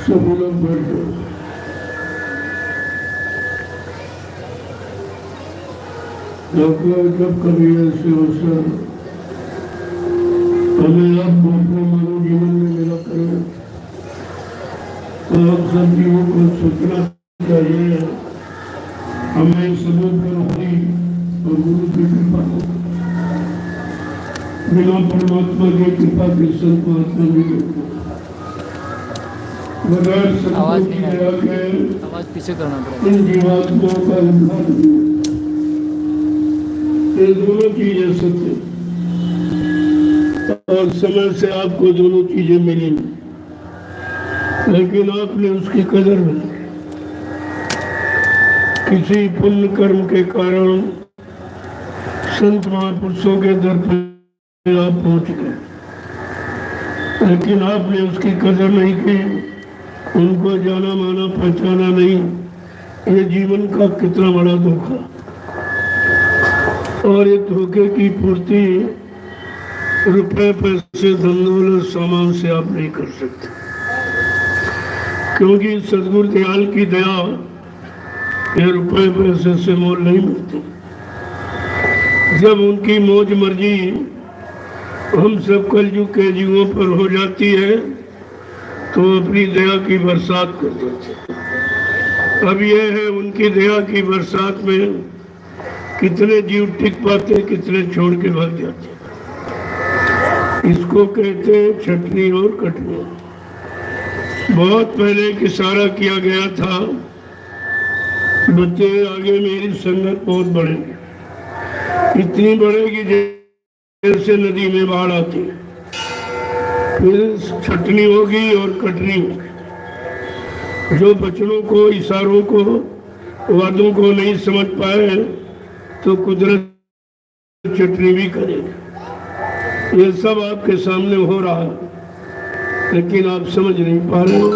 सभी लोग बैठ जाओ। जब कभी ऐसे अवसर हमें आपको अपने मानव जीवन में मिला करें तो हम सब जीवों को सोचना चाहिए हमें समय पर हरी और गुरु की कृपा हो। बिना परमात्मा की कृपा के संत महात्मा भी बगैर सत्यों की दया के इन जीवात्माओं का उद्धार हुआ। ये दोनों चीजें सत्य और समय से आपको दोनों चीजें मिली, लेकिन आपने उसकी कदर नहीं। किसी पुण्य कर्म के कारण संत महापुरुषों के दर पर आप पहुंच गए, लेकिन आपने उसकी कदर नहीं की, उनको जाना माना पहचाना नहीं। ये जीवन का कितना बड़ा धोखा, और ये धोखे की पूर्ति रुपए पैसे धन दौलत सामान से आप नहीं कर सकते, क्योंकि सदगुरु दयाल की दया ये रुपए पैसे से मोल नहीं मिलती। जब उनकी मौज मर्जी हम सब कलयुग के जीवों पर हो जाती है तो अपनी दया की बरसात कर देते। अब यह है उनकी दया की बरसात में कितने जीव टिक पाते, कितने छोड़ के भाग जाते। इसको कहते हैं छटनी और कटनी। बहुत पहले एक इशारा किया गया था, बच्चे आगे मेरी संगत बहुत बढ़ेगी, इतनी बढ़ेगी जैसे नदी में बाढ़ आती, फिर छटनी होगी और कटनी होगी। जो बचनों को, इशारों को, वादों को नहीं समझ पाए तो कुदरत चटनी भी करेगी। ये सब आपके सामने हो रहा है, लेकिन आप समझ नहीं पा रहे हो,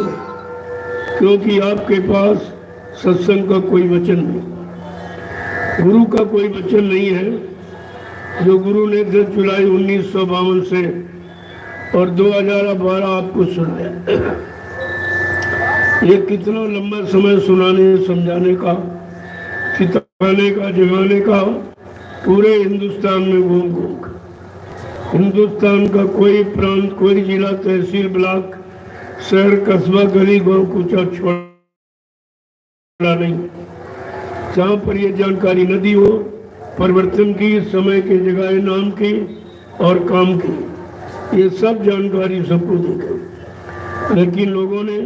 क्योंकि आपके पास सत्संग का कोई वचन नहीं, गुरु का कोई वचन नहीं है। जो गुरु ने 10 जुलाई 1952 से और 2012 आपको सुनाया, ये कितना लंबा समय सुनाने, समझाने का, सिखाने का, जगाने का, पूरे हिंदुस्तान में घूम घूम कर। हिंदुस्तान का कोई प्रांत, कोई जिला, तहसील, ब्लॉक, शहर, कस्बा, गली, गांव कुछ छोड़ा नहीं जहाँ पर यह जानकारी न दी हो, परिवर्तन की, समय के जगह नाम की और काम की। ये सब जानकारी सबको दी गई, लेकिन लोगों ने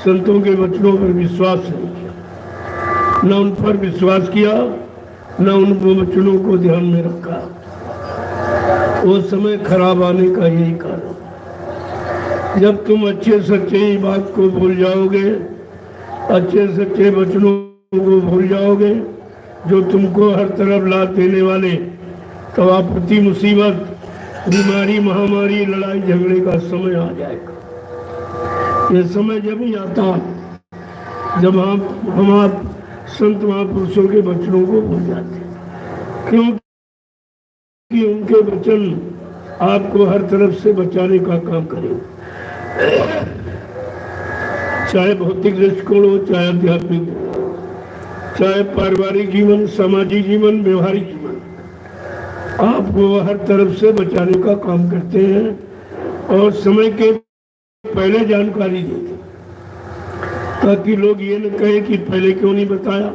संतों के वचनों पर विश्वास नहीं किया, न उन पर विश्वास किया, न उन वचनों को ध्यान में रखा। वो समय खराब आने का यही कारण। जब तुम अच्छे सच्चे बात को भूल जाओगे, अच्छे सच्चे वचनों को भूल जाओगे जो तुमको हर तरफ लाभ देने वाले, तो आपत्ति, मुसीबत, बीमारी, महामारी, लड़ाई झगड़े का समय आ जाएगा। ये समय जब ही आता जब हम आप संत महापुरुषों के वचनों को भूल जाते, क्योंकि उनके वचन आपको हर तरफ से बचाने का काम करेंगे, चाहे भौतिक दृष्टिकोण हो, चाहे आध्यात्मिक। चाहे पारिवारिक जीवन, सामाजिक जीवन, व्यवहारिक जीवन, आपको हर तरफ से बचाने का काम करते हैं और समय के पहले जानकारी देते, ताकि लोग ये न कहे कि पहले क्यों नहीं बताया।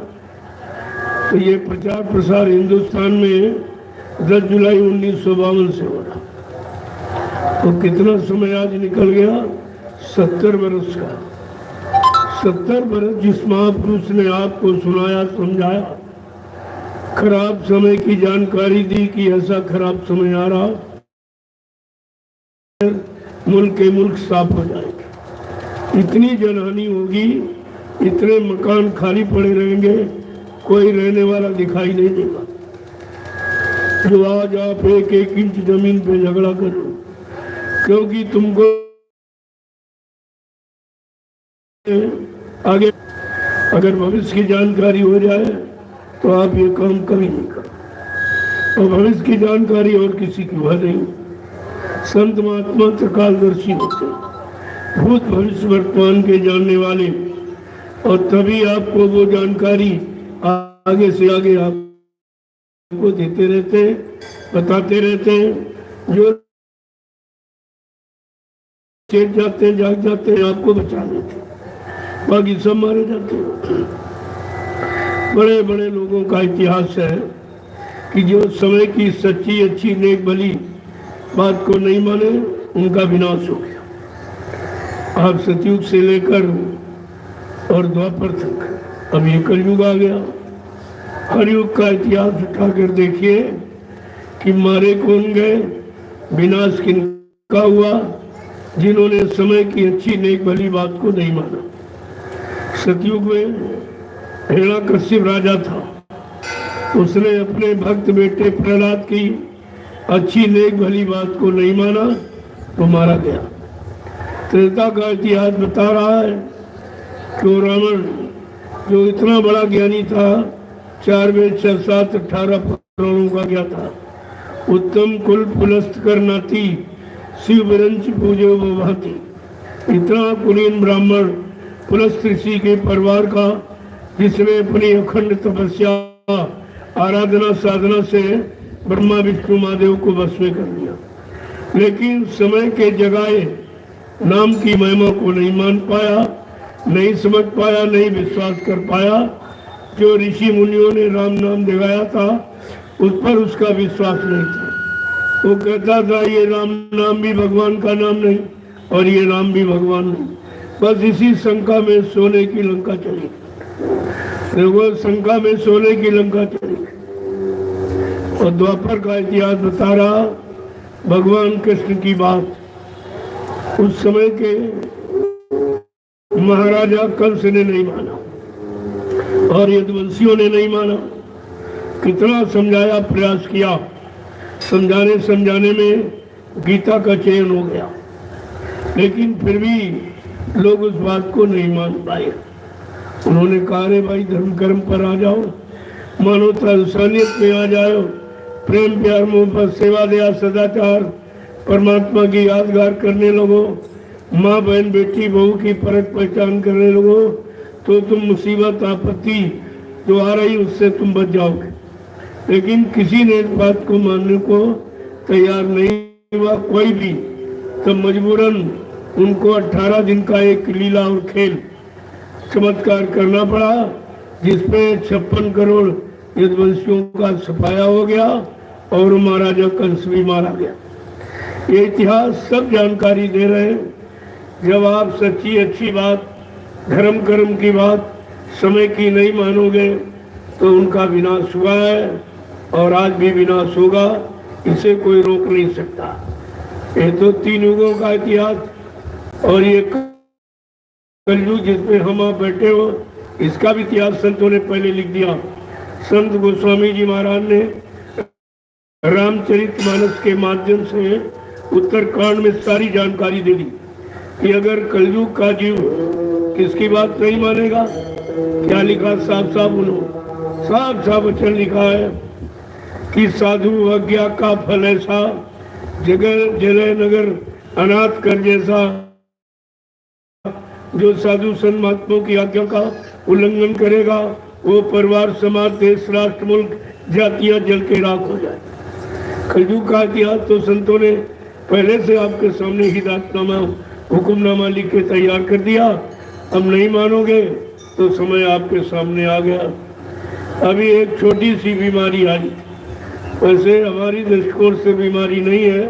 तो ये प्रचार प्रसार हिंदुस्तान में 10 जुलाई 1952 से हो रहा। तो कितना समय आज निकल गया, 70 वर्ष का। 70 वर्ष जिस महापुरुष ने आपको सुनाया, समझाया, खराब समय की जानकारी दी कि ऐसा खराब समय आ रहा, मुल्क के मुल्क साफ हो जाएगा, इतनी जनहानि होगी, इतने मकान खाली पड़े रहेंगे, कोई रहने वाला दिखाई नहीं देगा। जो आज आप 1-1 इंच जमीन पे झगड़ा करो क्योंकि तुमको आगे अगर भविष्य की जानकारी हो जाए तो आप ये काम कभी नहीं करो। और भविष्य की जानकारी और किसी की वह नहीं। संत महात्मा त्रिकालदर्शी होते, भूत भविष्य वर्तमान के जानने वाले, और तभी आपको वो जानकारी आगे से आगे आपको देते रहते, बताते रहते। जो चेत जाते, जाग जाते, आपको बचा लेते, बाकी सब मारे जाते हैं। बड़े बड़े लोगों का इतिहास है कि जो समय की सच्ची अच्छी नेक भली बात को नहीं माने, उनका विनाश हो गया। आप सतयुग से लेकर और द्वापर तक, अब ये कलयुग आ गया। हर युग का इतिहास उठाकर देखिए कि मारे कौन गए, विनाश किनका हुआ, जिन्होंने समय की अच्छी नेक भली बात को नहीं माना। सतयुग में हिरण्यकश्यप राजा था, उसने अपने भक्त बेटे प्रहलाद की अच्छी नेक भली बात को नहीं माना तो मारा गया। त्रेता का इतिहास बता रहा है कि रावण जो इतना बड़ा ज्ञानी था, 4 वेद 6 7 18 पुराणों का ज्ञाता था, उत्तम कुल पुलस्त कर नाती, शिव विरंच पूजो भांति, इतना कुलीन ब्राह्मण पुलस्त ऋषि के परिवार का, जिसने अपनी अखंड तपस्या आराधना साधना से ब्रह्मा विष्णु महादेव को बस में कर दिया, लेकिन समय के जगाए नाम की महिमा को नहीं मान पाया, नहीं समझ पाया, नहीं विश्वास कर पाया। जो ऋषि मुनियों ने राम नाम दिखाया था उस पर उसका विश्वास नहीं था। वो कहता था ये राम नाम भी भगवान का नाम नहीं और ये राम भी भगवान नहीं। बस इसी शंका में सोने की लंका चली, वो शंका में सोने की लंका चली। और द्वापर का इतिहास बता रहा भगवान कृष्ण की बात। उस समय के महाराजा कंस ने नहीं माना और यदुवंशियों ने नहीं माना। कितना समझाया, प्रयास किया, समझाने समझाने में गीता का चयन हो गया, लेकिन फिर भी लोग उस बात को नहीं मान पाए। उन्होंने कहा रे भाई धर्म कर्म पर आ जाओ, मानवता इंसानियत में आ जाओ, प्रेम प्यार मोहब्बत सेवा दया सदाचार परमात्मा की यादगार करने लगो, माँ बहन बेटी बहू की परख पहचान करने लगो, तो तुम मुसीबत आपत्ति जो आ रही उससे तुम बच जाओगे। लेकिन किसी ने इस बात को मानने को तैयार नहीं हुआ, कोई भी। तो मजबूरन उनको 18 दिन का एक लीला और खेल चमत्कार करना पड़ा, जिसपे 56 करोड़ यदुवंशियों का सफाया हो गया और महाराजा कंस भी मारा गया। ये इतिहास सब जानकारी दे रहे हैं। जब आप सच्ची अच्छी बात, धर्म कर्म की बात समय की नहीं मानोगे तो उनका विनाश हुआ है और आज भी विनाश होगा, इसे कोई रोक नहीं सकता। ये तो 3 युगों का इतिहास और ये कलयुग जिसमें हम आप बैठे हो, इसका भी इतिहास संतों ने पहले लिख दिया। संत गोस्वामी जी महाराज ने रामचरितमानस के माध्यम से उत्तरकांड में सारी जानकारी दे दी कि अगर कलयुग का जीव किसकी बात नहीं मानेगा। क्या लिखा साफ साफ, उन्होंने साफ साफ वचन लिखा है कि साधु आज्ञा का फल ऐसा, जगह जलय नगर अनाथ कर जैसा। जो साधु संत महात्माओं की आज्ञा का उल्लंघन करेगा वो परिवार, समाज, देश, राष्ट्र, मुल्क, जातियां जल के राख हो जाए। कलयुग का इतिहास तो संतों ने पहले से आपके सामने हिदायतनामा, हुक्मनामा लिख के तैयार कर दिया। अब नहीं मानोगे तो समय आपके सामने आ गया। अभी एक छोटी सी बीमारी आई, वैसे हमारी दृष्टिकोण से बीमारी नहीं है,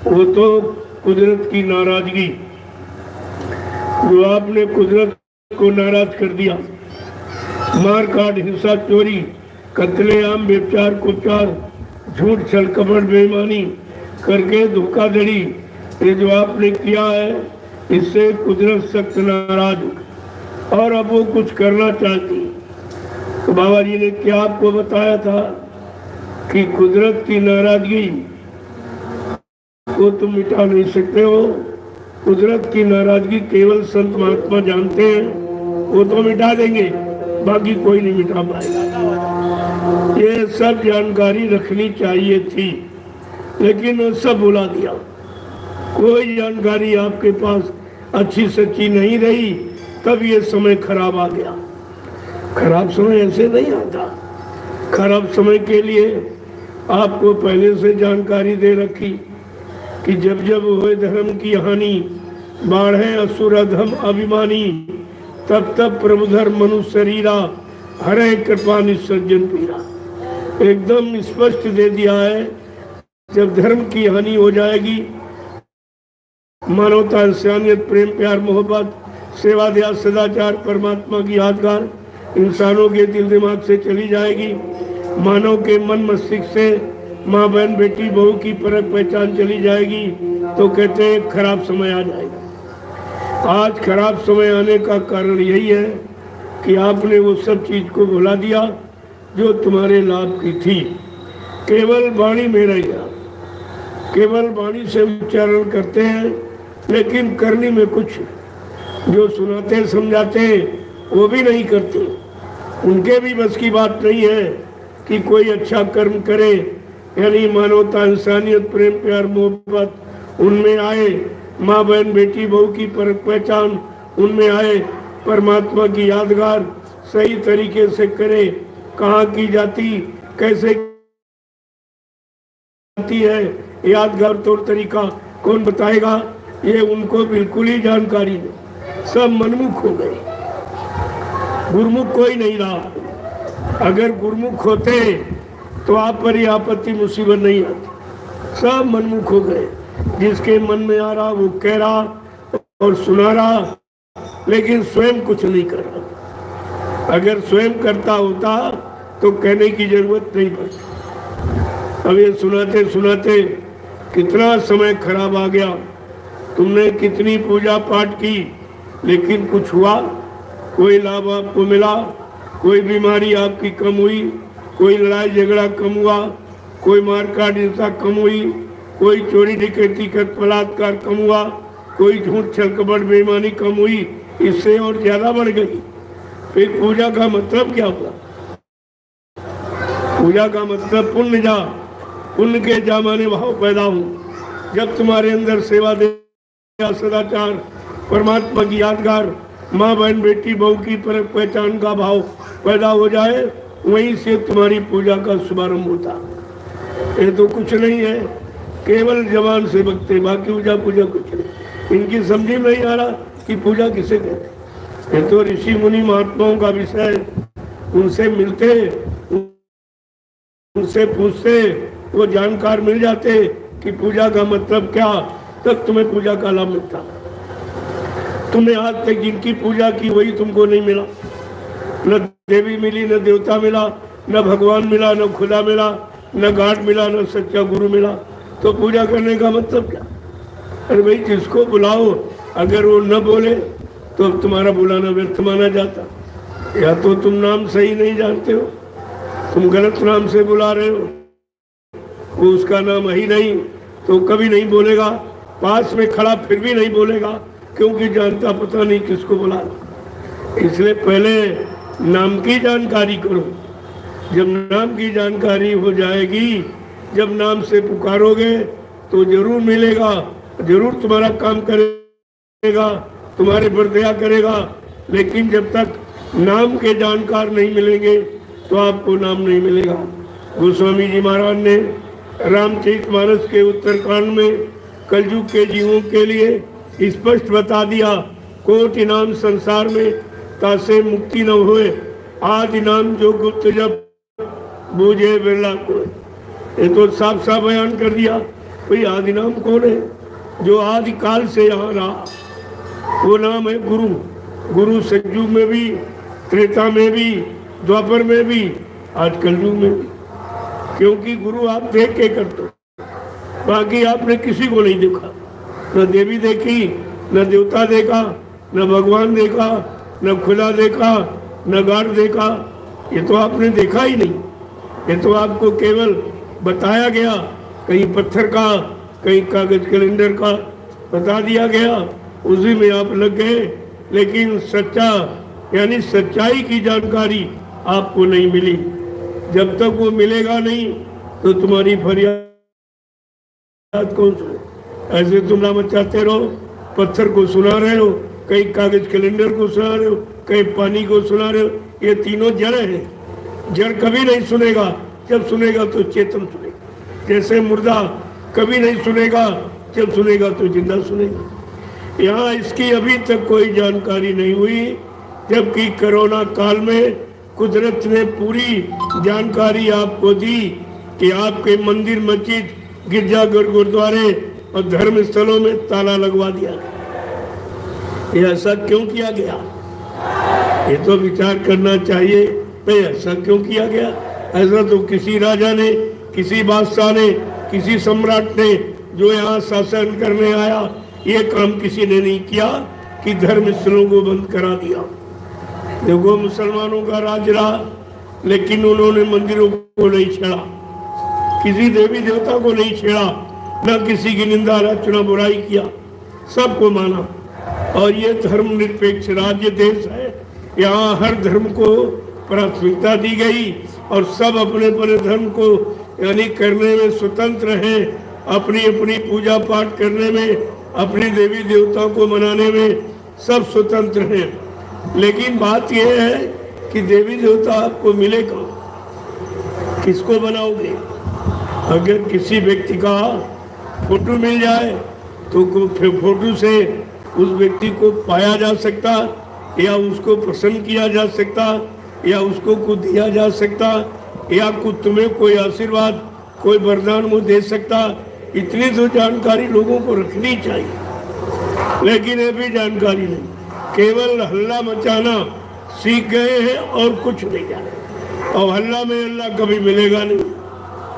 वो तो कुदरत की नाराजगी, जो आपने कुदरत को नाराज कर दिया। मार काट, हिंसा, चोरी, कत्लेआम, व्यभिचार, कुचार, झूठ, छल, कपट, बेईमानी करके धोखाधड़ी, ये जो आपने किया है, इससे कुदरत सख्त नाराज और अब वो कुछ करना चाहती। तो बाबा जी ने क्या आपको बताया था कि कुदरत की नाराजगी को तुम मिटा नहीं सकते हो। कुदरत की नाराजगी केवल संत महात्मा जानते हैं, वो तो मिटा देंगे, बाकी कोई नहीं मिटा पाएगा। ये सब जानकारी रखनी चाहिए थी, लेकिन सब भुला दिया। कोई जानकारी आपके पास अच्छी सच्ची नहीं रही, तब ये समय खराब आ गया। खराब समय ऐसे नहीं आता। खराब समय के लिए आपको पहले से जानकारी दे रखी कि जब जब होए धर्म की हानि, बाढ़े असुर अधम अभिमानी, तब तब प्रभु धर्म मनुष्य शरीरा, हरे कृपा निसर्जन पीरा। एकदम स्पष्ट दे दिया है, जब धर्म की हानि हो जाएगी, मानवता, इंसानियत, प्रेम, प्यार, मोहब्बत, सेवा, दया, सदाचार, परमात्मा की यादगार इंसानों के दिल दिमाग से चली जाएगी, मानव के मन मस्तिष्क से माँ बहन बेटी बहू की परख पहचान चली जाएगी, तो कहते हैं खराब समय आ जाएगा। आज खराब समय आने का कारण यही है कि आपने वो सब चीज को भुला दिया जो तुम्हारे लाभ की थी। केवल वाणी में रह गया, केवल वाणी से उच्चारण करते हैं, लेकिन करने में कुछ, जो सुनाते समझाते वो भी नहीं करते। उनके भी बस की बात नहीं है कि कोई अच्छा कर्म करे, यानी मानवता, इंसानियत, प्रेम, प्यार, मोहब्बत उनमें आए, माँ बहन बेटी बहू की परख पहचान उनमें आए, परमात्मा की यादगार सही तरीके से करे। कहाँ की जाती, कैसे जाती है, यादगार तौर तरीका कौन बताएगा, ये उनको बिल्कुल ही जानकारी नहीं। सब मनमुख हो गए, गुरुमुख कोई नहीं रहा। अगर गुरुमुख होते तो आप पर ये आपत्ति मुसीबत नहीं आती। सब मनमुख हो गए, जिसके मन में आ रहा वो कह रहा और सुना रहा, लेकिन स्वयं कुछ नहीं कर रहा। अगर स्वयं करता होता तो कहने की जरूरत नहीं पड़ती। अब ये सुनाते सुनाते कितना समय खराब आ गया। तुमने कितनी पूजा पाठ की, लेकिन कुछ हुआ? कोई लाभ आपको मिला? कोई बीमारी आपकी कम हुई? कोई लड़ाई झगड़ा कम हुआ? कोई मारकाट हिंसा कम हुई? कोई चोरी डकैती कर बलात्कार कम हुआ? कोई झूठ छल कपट बेईमानी कम हुई? इससे और ज्यादा बढ़ गई। फिर पूजा का मतलब क्या हुआ? पूजा का मतलब पुण्य जा, पुण्य के जामाने भाव पैदा हो। जब तुम्हारे अंदर सेवा दया सदाचार, परमात्मा की यादगार, माँ बहन बेटी बहू की परख पहचान का भाव पैदा हो जाए, वहीं से तुम्हारी पूजा का शुभारंभ होता। ये तो कुछ नहीं है, केवल जबान से बकते, बाकी पूजा पूजा कुछ नहीं। इनकी समझ में नहीं आ रहा कि पूजा किसे कहते। ये तो ऋषि मुनि महात्माओं का विषय, उनसे मिलते, उनसे पूछते, वो जानकार मिल जाते कि पूजा का मतलब क्या, तब तुम्हें पूजा का लाभ मिलता। तुमने आज तक जिनकी पूजा की वही तुमको नहीं मिला। न देवी मिली, न देवता मिला, न भगवान मिला, न खुदा मिला, न गाड मिला, न सच्चा गुरु मिला। तो पूजा करने का मतलब क्या? अरे भाई, जिसको बुलाओ, अगर वो न बोले तो अब तुम्हारा बुलाना व्यर्थ माना जाता। या तो तुम नाम सही नहीं जानते हो, तुम गलत नाम से बुला रहे हो, वो उसका नाम ही नहीं तो कभी नहीं बोलेगा। पास में खड़ा फिर भी नहीं बोलेगा, क्योंकि जानता पता नहीं किसको बुला। इसलिए पहले नाम की जानकारी करो। जब नाम की जानकारी हो जाएगी, जब नाम से पुकारोगे तो जरूर मिलेगा, जरूर तुम्हारा काम करेगा, तुम्हारे पर दया करेगा। लेकिन जब तक नाम के जानकार नहीं मिलेंगे तो आपको नाम नहीं मिलेगा। गोस्वामी जी महाराज ने रामचरितमानस के उत्तरकांड में कलयुग के जीवों के लिए स्पष्ट बता दिया, कोटि नाम संसार में तासे मुक्ति न होए, आदि नाम जो गुप्त जब बूझे बिरला को। ये तो साफ साफ बयान कर दिया भाई आदि नाम कौन है, जो आदि काल से यहाँ रहा, वो नाम है गुरु। गुरु सतयुग में भी, त्रेता में भी, द्वापर में भी, आज कलयुग में भी। क्योंकि गुरु आप देख के करते हो, बाकी आपने किसी को नहीं देखा, न देवी देखी, न देवता देखा, न भगवान देखा, न खुदा देखा, न गाढ़ देखा। ये तो आपने देखा ही नहीं, ये तो आपको केवल बताया गया, कहीं पत्थर का, कहीं कागज कैलेंडर का बता दिया गया, उसी में आप लग गए। लेकिन सच्चा यानी सच्चाई की जानकारी आपको नहीं मिली। जब तक वो मिलेगा नहीं तो तुम्हारी फरियाद कौन सुने? ऐसे तुम ना मचाते रहो, पत्थर को सुना रहे हो, कहीं कागज कैलेंडर को सुना रहे हो, कहीं पानी को सुना रहे हो। ये तीनों जड़ हैं। जड़ कभी नहीं सुनेगा, जब सुनेगा तो चेतन सुनेगा। जैसे मुर्दा कभी नहीं सुनेगा, जब सुनेगा तो जिंदा सुनेगा। यहाँ इसकी अभी तक कोई जानकारी नहीं हुई, जबकि कोरोना काल में कुदरत ने पूरी जानकारी आपको दी कि आपके मंदिर, मस्जिद, गिरजाघर, गुरुद्वारे और धर्म स्थलों में ताला लगवा दिया गया। ये ऐसा क्यों किया गया? ये तो विचार करना चाहिए, भाई ऐसा क्यों किया गया? ऐसा तो किसी राजा ने, किसी बादशाह ने, किसी सम्राट ने जो यहाँ शासन करने आया, ये काम किसी ने नहीं किया कि धर्म स्थलों को बंद करा दिया। देखो मुसलमानों का राज रहा, लेकिन उन्होंने मंदिरों को नहीं छेड़ा, किसी देवी देवता को नहीं छेड़ा, न किसी की निंदा रचना बुराई किया, सबको माना। और ये धर्मनिरपेक्ष राज्य देश है, यहाँ हर धर्म को प्राथमिकता दी गई और सब अपने अपने धर्म को यानी करने में स्वतंत्र हैं, अपनी अपनी पूजा पाठ करने में, अपनी देवी देवताओं को मनाने में सब स्वतंत्र हैं। लेकिन बात यह है कि देवी देवता आपको मिलेगा, किसको बनाओगे? अगर किसी व्यक्ति का फोटो मिल जाए तो फोटो से उस व्यक्ति को पाया जा सकता, या उसको प्रसन्न किया जा सकता, या उसको कुछ दिया जा सकता, या कुछ तुम्हें कोई आशीर्वाद, कोई वरदान वो दे सकता। इतनी तो जानकारी लोगों को रखनी चाहिए, लेकिन ये भी जानकारी नहीं, केवल हल्ला मचाना सीख गए हैं और कुछ नहीं जाने। और हल्ला में अल्लाह कभी मिलेगा नहीं।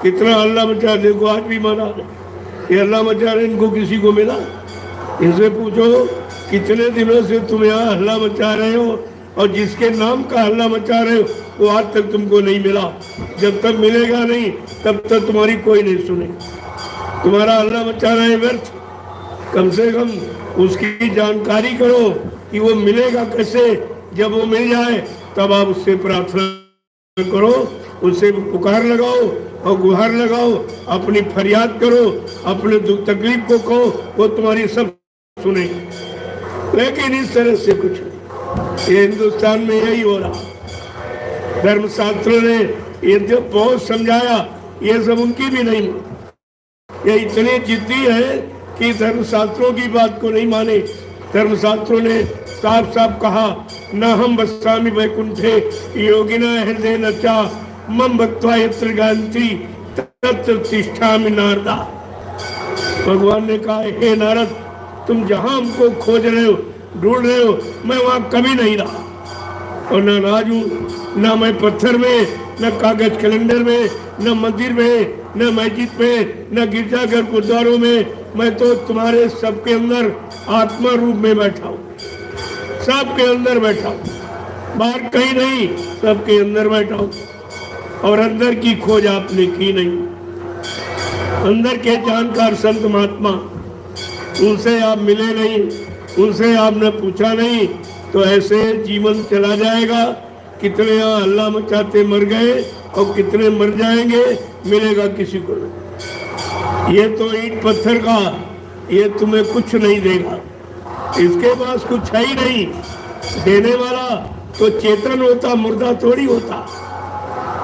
कितना हल्ला मचा, देखो आज भी मना ये हल्ला मचा रहे, इनको किसी को मिला? इनसे पूछो कितने दिनों से तुम यहाँ हल्ला मचा रहे हो, और जिसके नाम का हल्ला मचा रहे हो वो आज तक तुमको नहीं मिला। जब तक मिलेगा नहीं तब तक तुम्हारी कोई नहीं सुनेगा। तुम्हारा हल्ला मचा रहे व्यर्थ, कम से कम उसकी जानकारी करो कि वो मिलेगा कैसे। जब वो मिल जाए तब आप उससे प्रार्थना करो, उससे पुकार लगाओ और गुहार लगाओ, अपनी फरियाद करो, अपने दुख तकलीफ को कहो, वो तुम्हारी सब सुनेगी। लेकिन इस तरह से कुछ नहीं। ये हिंदुस्तान में यही हो रहा। धर्मशास्त्रों ने ये जो बहुत समझाया, ये सब उनकी भी नहीं। ये इतने जिद्दी है कि धर्मशास्त्रों की बात को नहीं माने। धर्मशास्त्रों ने साफ साफ कहा, न हम बस्सामि वैकुंठे योगिना हृदय नचा मम भक्त्वा यत्र गायन्ति तत्र तिष्ठामि नारदा। भगवान ने कहा, हे नारद, तुम जहां हमको खोज रहे हो, ढूंढ रहे हो, मैं वहां कभी नहीं रहा। और न राज हूं, न मैं पत्थर में, न कागज कैलेंडर में, न मंदिर में, न मस्जिद में, न गिरजाघर गुरुद्वारों में। मैं तो तुम्हारे सबके अंदर आत्मा रूप में बैठा हूँ, सबके अंदर बैठा हूँ, बाहर कहीं नहीं, सबके अंदर बैठा हूँ। और अंदर की खोज आपने की नहीं। अंदर के जानकार संत महात्मा, उनसे आप मिले नहीं, उनसे आपने पूछा नहीं, तो ऐसे जीवन चला जाएगा। कितने यहाँ हल्ला मचाते मर गए और कितने मर जाएंगे, मिलेगा किसी को नहीं। ये तो ईंट पत्थर का, ये तुम्हें कुछ नहीं देगा, इसके पास कुछ है ही नहीं। देने वाला तो चेतन होता, मुर्दा थोड़ी होता।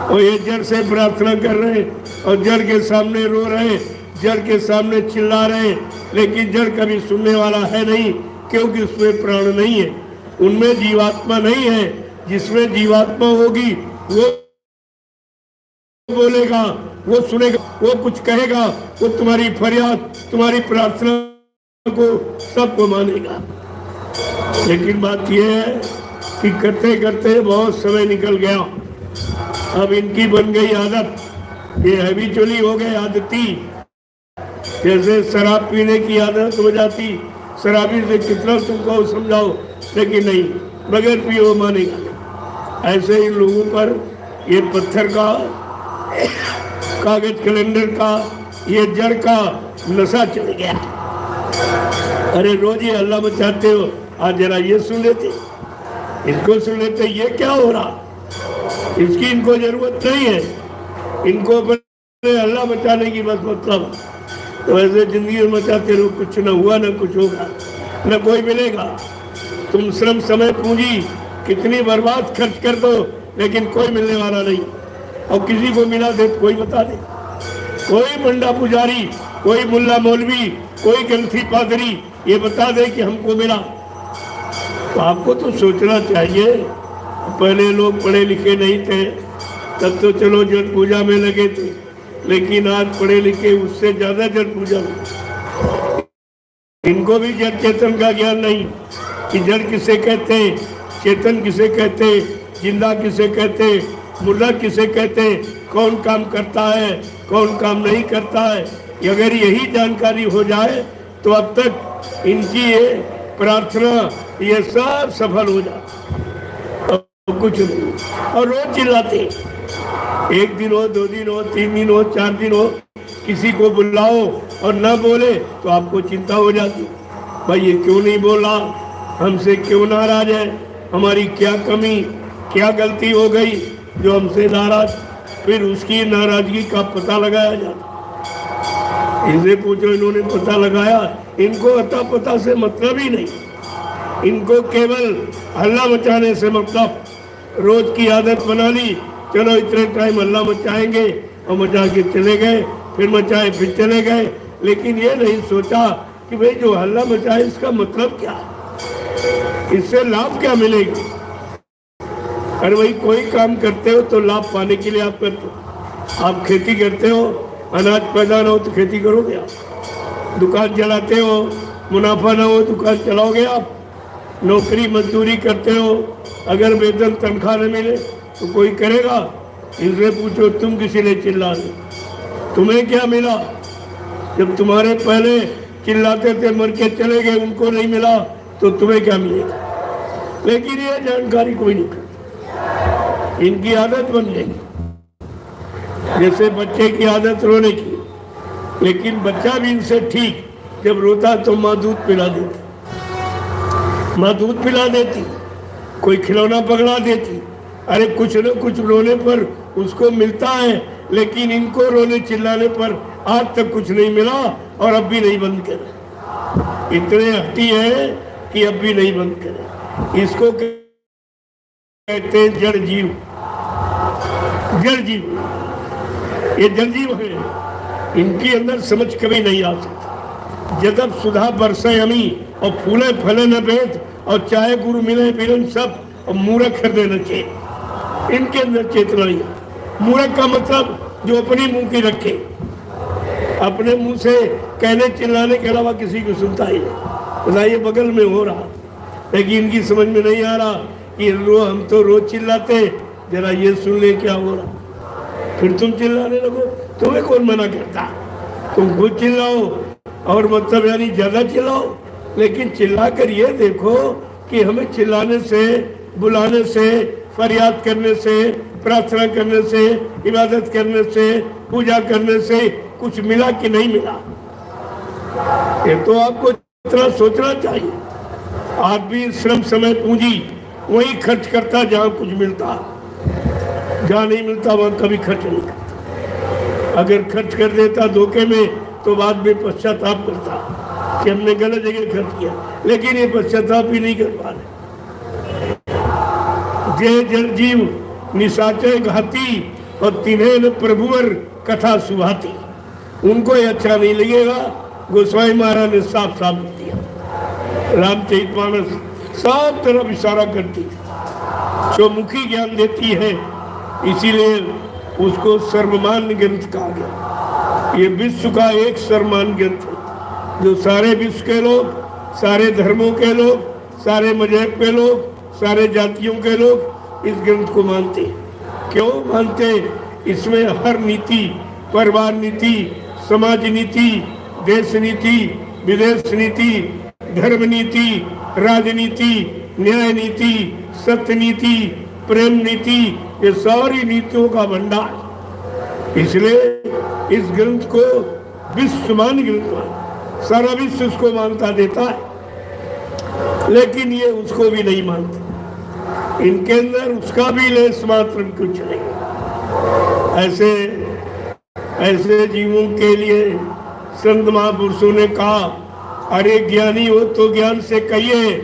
और ये जड़ से प्रार्थना कर रहे और जड़ के सामने रो रहे, जड़ के सामने चिल्ला रहे, लेकिन जड़ कभी सुनने वाला है नहीं, क्योंकि उसमें प्राण नहीं है, उनमें जीवात्मा नहीं है। जिसमें जीवात्मा होगी वो बोलेगा, वो सुनेगा, वो कुछ कहेगा, वो तुम्हारी फरियाद, तुम्हारी प्रार्थना को सबको मानेगा। लेकिन बात यह है कि करते करते बहुत समय निकल गया, अब इनकी बन गई आदत, ये हैबिचुअली हो गए, आदती। जैसे शराब पीने की आदत हो जाती, शराबी से कितना तुमको समझाओ लेकिन नहीं, बगैर पिए वो मानेगा। ऐसे ही लोगों पर ये पत्थर का, कागज कैलेंडर का, ये जड़ का नशा चढ़ गया। अरे रोज ये हल्ला मचाते हो, आज जरा ये सुन लेते, इनको सुन लेते, ये क्या हो रहा, इसकी इनको जरूरत नहीं है, इनको अपने हल्ला मचाने की बस मतलब। तो ऐसे जिंदगी में मचाते रहो, कुछ ना हुआ ना कुछ होगा, न कोई मिलेगा। तुम श्रम समय पूंजी कितनी बर्बाद खर्च कर दो, लेकिन कोई मिलने वाला नहीं। और किसी को मिला दे तो कोई बता दे, कोई मंडा पुजारी, कोई मुल्ला मौलवी, कोई ग्रंथी पादरी ये बता दे कि हमको मिला। तो आपको तो सोचना चाहिए, पहले लोग पढ़े लिखे नहीं थे, तब तो चलो जड़ पूजा में लगे थे, लेकिन आज पढ़े लिखे उससे ज्यादा जड़ पूजा में। इनको भी जड़ चेतन का ज्ञान नहीं कि जड़ किसे कहते, चेतन किसे कहते, जिंदा किसे कहते, मुर्दा किसे कहते, कौन काम करता है, कौन काम नहीं करता है। अगर यही जानकारी हो जाए तो अब तक इनकी ये प्रार्थना ये सब सफल हो जाए, कुछ नहीं। और रोज चिल्लाते, एक दिन हो, 2 दिन हो, 3 दिन हो, 4 दिन हो, किसी को बुलाओ और न बोले तो आपको चिंता हो जाती, भाई ये क्यों नहीं बोला, हमसे क्यों नाराज है, हमारी क्या कमी, क्या गलती हो गई जो हमसे नाराज। फिर उसकी नाराजगी का पता लगाया जाता। इनसे पूछो, इन्होंने पता लगाया, इनको अता पता से मतलब ही नहीं, इनको केवल हल्ला मचाने से मतलब। रोज की आदत बना ली, चलो इतने टाइम हल्ला मचाएंगे, और मचा के चले गए, फिर मचाए फिर चले गए। लेकिन ये नहीं सोचा कि भाई जो हल्ला मचाए इसका मतलब क्या है, इससे लाभ क्या मिलेगा। अरे भाई कोई काम करते हो तो लाभ पाने के लिए आप करते हो। आप खेती करते हो, अनाज पैदा ना हो तो खेती करोगे आप। दुकान चलाते हो, मुनाफा ना हो दुकान चलाओगे आप। नौकरी मजदूरी करते हो, अगर वेतन तनख्वाह न मिले तो कोई करेगा। इनसे पूछो, तुम किसी ने चिल्ला दे, तुम्हें क्या मिला। जब तुम्हारे पहले चिल्लाते थे मर के चले गए, उनको नहीं मिला तो तुम्हें क्या मिलेगा। लेकिन ये जानकारी कोई नहीं करता, इनकी आदत बन गई। जैसे बच्चे की आदत रोने की, लेकिन बच्चा भी इनसे ठीक, जब रोता तो माँ दूध पिला देती, माँ दूध पिला देती, कोई खिलौना पकड़ा देती। अरे कुछ न कुछ रोने पर उसको मिलता है, लेकिन इनको रोने चिल्लाने पर आज तक कुछ नहीं मिला और अब भी नहीं बंद करे। इतने हटी है कि अब भी नहीं बंद करे। इसको कहते हैं जड़ जीव। जड़ जीव, ये जड़ जीव है, इनके अंदर समझ कभी नहीं आ सकती। जगत सुधा बरसे अमी और फूले फले न भेद, और चाहे गुरु मिले मिलन सब, और मूर्ख हृदय न चेत। इनके अंदर चेतना नहीं है। मूर्ख का मतलब जो अपनी मुंह की रखे, अपने मुंह से कहने चिल्लाने के अलावा किसी को सुनता ही नहीं। बताइए बगल में हो रहा, लेकिन इनकी समझ में नहीं आ रहा कि हम तो रोज चिल्लाते, जरा ये सुन ले क्या हो रहा। फिर तुम चिल्लाने लगो, तुम्हें कौन मना करता, तुम खुद चिल्लाओ और मतलब यानी ज्यादा चिल्लाओ। लेकिन चिल्ला कर ये देखो कि हमें चिल्लाने से, बुलाने से, फरियाद करने से, प्रार्थना करने से, इबादत करने से, पूजा करने से कुछ मिला कि नहीं मिला। ये तो आपको इतना सोचना चाहिए। आज भी श्रम समय पूंजी वही खर्च करता जहाँ कुछ मिलता, जहाँ नहीं मिलता वहाँ कभी खर्च नहीं करता। अगर खर्च कर देता धोखे में तो बाद में पश्चाताप करता कि हमने गलत जगह खर्च किया, लेकिन ये पश्चाताप ही नहीं कर पा रहे। जय जल जीव निशाचय घाती और तिन्हें न प्रभुवर कथा सुभाती। उनको ये अच्छा नहीं लगेगा। गोस्वामी महाराज ने साफ साफ दिया। रामचरितमानस सब तरफ इशारा करती है, चौमुखी ज्ञान देती है, इसीलिए उसको सर्वमान्य ग्रंथ कहा गया। ये विश्व का एक सर्वमान्य ग्रंथ है जो सारे विश्व के लोग, सारे धर्मों के लोग, सारे मजहब के लोग, सारे जातियों के लोग इस ग्रंथ को मानते हैं। क्यों मानते? इसमें हर नीति, परिवार नीति, समाज नीति, देश नीति, विदेश नीति, धर्म नीति, राजनीति, न्याय नीति, सत्य नीति, प्रेम नीति, ये सारी नीतियों का भंडार। इसलिए इस ग्रंथ को विश्वमान्य ग्रंथ, सारा विश्व उसको मान्यता देता है, लेकिन ये उसको भी नहीं मानते। इनके अंदर उसका भी लेस मात्र कुछ नहीं। ऐसे जीवों के लिए संत महापुरुषों ने कहा, अरे ज्ञानी हो तो ज्ञान से कहिए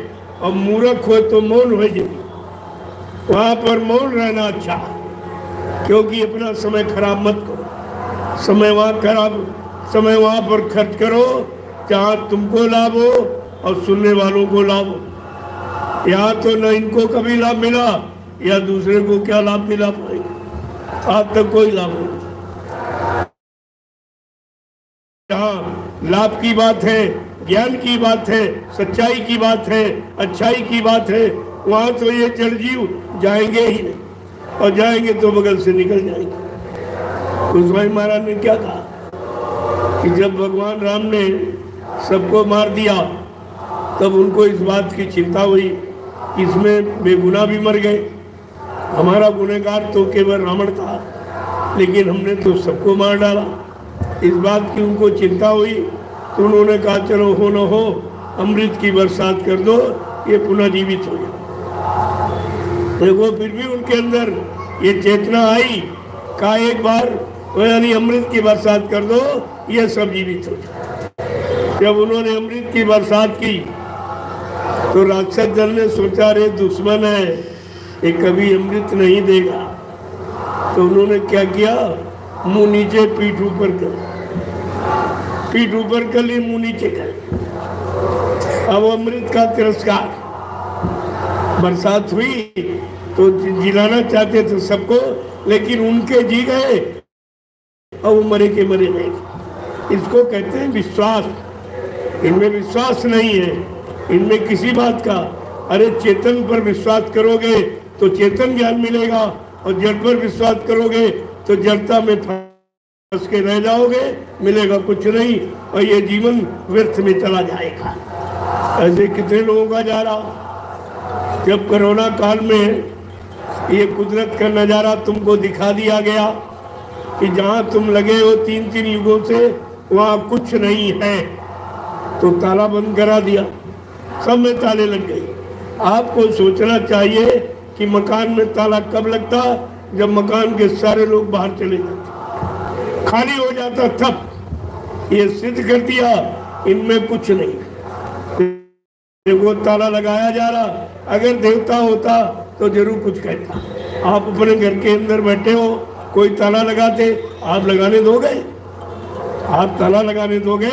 और मूर्ख हो तो मौन हो जाइए। वहां पर मौन रहना अच्छा, क्योंकि अपना समय खराब मत करो। समय वहां पर खर्च करो जहां तुमको लाभ हो और सुनने वालों को लाभ हो। यहाँ तो न इनको कभी लाभ मिला या दूसरे को क्या लाभ मिला पाएंगे, आज तक कोई लाभ नहीं। जहाँ लाभ की बात है, ज्ञान की बात है, सच्चाई की बात है, अच्छाई की बात है, वहां तो ये जड़ जीव जाएंगे ही नहीं, और जाएंगे तो बगल से निकल जाएंगे। गोस्वामी महाराज ने क्या कहा कि जब भगवान राम ने सबको मार दिया तब उनको इस बात की चिंता हुई कि इसमें बेगुनाह भी मर गए। हमारा गुनहगार तो केवल रावण था, लेकिन हमने तो सबको मार डाला। इस बात की उनको चिंता हुई तो उन्होंने कहा, चलो हो न हो अमृत की बरसात कर दो, ये पुनः जीवित हो जाए। देखो फिर भी उनके अंदर ये चेतना आई, कहा एक बार यानी अमृत की बरसात कर दो, ये सब जीवित हो जाए। जब उन्होंने अमृत की बरसात की तो राक्षस दल ने सोचा, रे दुश्मन है, ये कभी अमृत नहीं देगा। तो उन्होंने क्या किया, मुंह नीचे पीठ ऊपर कर, पीठ ऊपर कर ली, मुंह नीचे कर। अब अमृत का तिरस्कार, बरसात हुई तो जिलाना चाहते थे सबको, लेकिन उनके जी गए और वो मरे के मरे नहीं। इसको कहते हैं विश्वास। इनमें विश्वास नहीं है, इनमें किसी बात का। अरे चेतन पर विश्वास करोगे तो चेतन ज्ञान मिलेगा, और जड़ पर विश्वास करोगे तो जड़ता में फंस के रह जाओगे, मिलेगा कुछ नहीं, और ये जीवन व्यर्थ में चला जाएगा। ऐसे कितने लोगों का जा रहा। जब कोरोना काल में ये कुदरत का नज़ारा तुमको दिखा दिया गया कि जहाँ तुम लगे हो 3-3 युगों से वहाँ कुछ नहीं है, तो ताला बंद करा दिया, सब में ताले लग गए। आपको सोचना चाहिए कि मकान में ताला कब लगता, जब मकान के सारे लोग बाहर चले जाते, खाली हो जाता तब। ये सिद्ध कर दिया इनमें कुछ नहीं, वो ताला लगाया जा रहा। अगर देवता होता तो जरूर कुछ कहता। आप अपने घर के अंदर बैठे हो, कोई ताला लगाते, आप लगाने दोगे? आप ताला लगाने दोगे?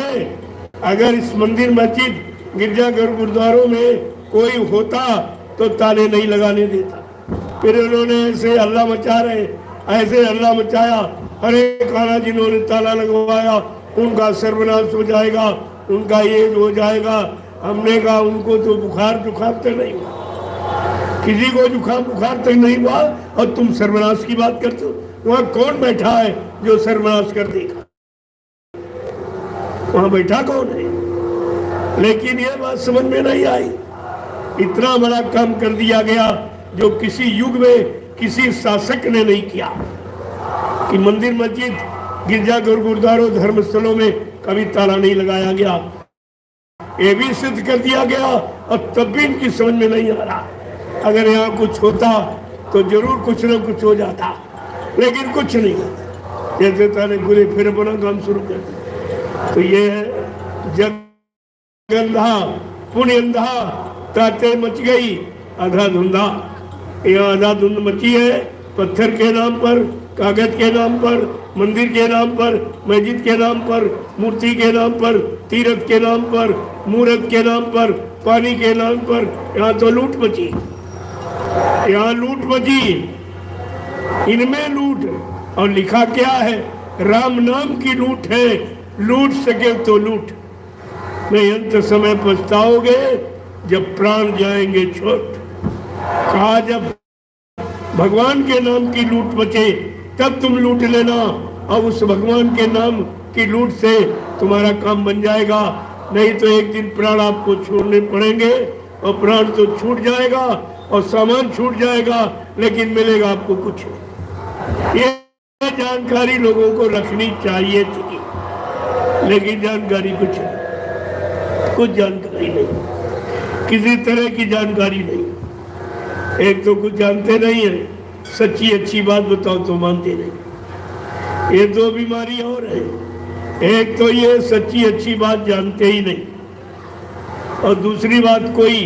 अगर इस मंदिर, मस्जिद, गिरजाघर, गुरुद्वारों में कोई होता तो ताले नहीं लगाने देता। फिर उन्होंने ऐसे हल्ला मचा रहे, ऐसे हल्ला मचाया, अरे खाना जिन्होंने ताला लगवाया उनका सर्वनाश हो जाएगा, उनका ये हो जाएगा। हमने कहा उनको तो बुखार जुखाम तक नहीं हुआ, किसी को जुखाम बुखार तक नहीं हुआ, और तुम सर्वनाश की बात करते हो। वहाँ कौन बैठा है जो सर्वनाश कर देगा? वहाँ बैठा कौन है? लेकिन ये बात समझ में नहीं आई। इतना बड़ा काम कर दिया गया जो किसी युग में किसी शासक ने नहीं किया, कि मंदिर, मस्जिद, गिरजाघर, गुरुद्वारों, धर्मस्थलों में कभी ताला नहीं लगाया गया। ये भी सिद्ध कर दिया गया, और तब भी इनकी समझ में नहीं आ रहा। अगर यहाँ कुछ होता तो जरूर कुछ न कुछ हो जाता, लेकिन कुछ नहीं। जैसे ताले खुले फिर अपना काम शुरू कर दिया। तो ये है जग अंधा पुण्य अंधा, ताते मच गई आधा धुंधा। यहाँ अंधाधुंध मची है, पत्थर के नाम पर, कागज के नाम पर, मंदिर के नाम पर, मस्जिद के नाम पर, मूर्ति के नाम पर, तीर्थ के नाम पर, मूर्त के नाम पर, पानी के नाम पर। यहाँ तो लूट मची, यहाँ लूट मची, इनमें लूट। और लिखा क्या है? राम नाम की लूट है, लूट सके तो लूट, नहीं अंत समय पछताओगे जब प्राण जाएंगे छोट। कहा जब भगवान के नाम की लूट बचे तब तुम लूट लेना, और उस भगवान के नाम की लूट से तुम्हारा काम बन जाएगा। नहीं तो एक दिन प्राण आपको छोड़ने पड़ेंगे, और प्राण तो छूट जाएगा और सामान छूट जाएगा, लेकिन मिलेगा आपको कुछ। ये जानकारी लोगों को रखनी चाहिए थी, लेकिन जानकारी कुछ जानकारी नहीं, किसी तरह की जानकारी नहीं। एक तो कुछ जानते नहीं है, सच्ची अच्छी बात बताओ तो मानते नहीं। ये दो बीमारी और है, एक तो ये सच्ची अच्छी बात जानते ही नहीं, और दूसरी बात कोई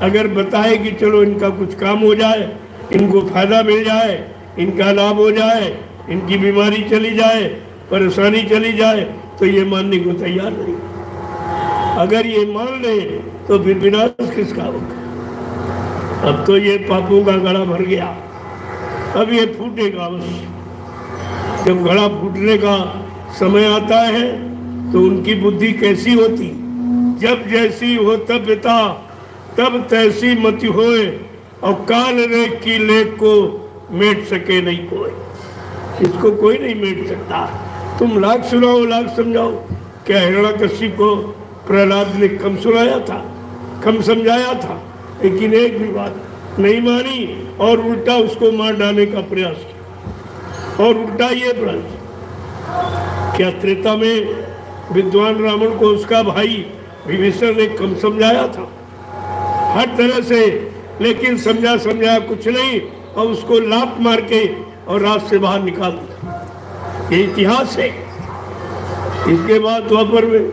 अगर बताए कि चलो इनका कुछ काम हो जाए, इनको फायदा मिल जाए, इनका लाभ हो जाए, इनकी बीमारी चली जाए, परेशानी चली जाए, तो ये मानने को तैयार नहीं। अगर ये मान ले तो फिर विनाश किसका होगा? अब तो ये पापों का घड़ा भर गया, अब ये फूटेगा अवश्य। जब घड़ा फूटने का समय आता है तो उनकी बुद्धि कैसी होती? जब जैसी हो तब पिता, तब तैसी मति होए, और काल रेख की लेख को मेट सके नहीं कोई। इसको कोई नहीं मेट सकता। तुम लाख सुनाओ, लाख समझाओ, क्या हिरण्यकश्यप को प्रहलाद ने कम सुनाया था, कम समझाया था? लेकिन एक भी बात नहीं मानी, और उल्टा उसको मार डालने का प्रयास किया। और उल्टा ये प्रयास, क्या त्रेता में विद्वान रावण को उसका भाई विभीषण ने कम समझाया था? हर तरह से, लेकिन समझाया कुछ नहीं, और उसको लात मार के और रात से बाहर निकाल दिया। ये इतिहास है। इसके बाद द्वापर में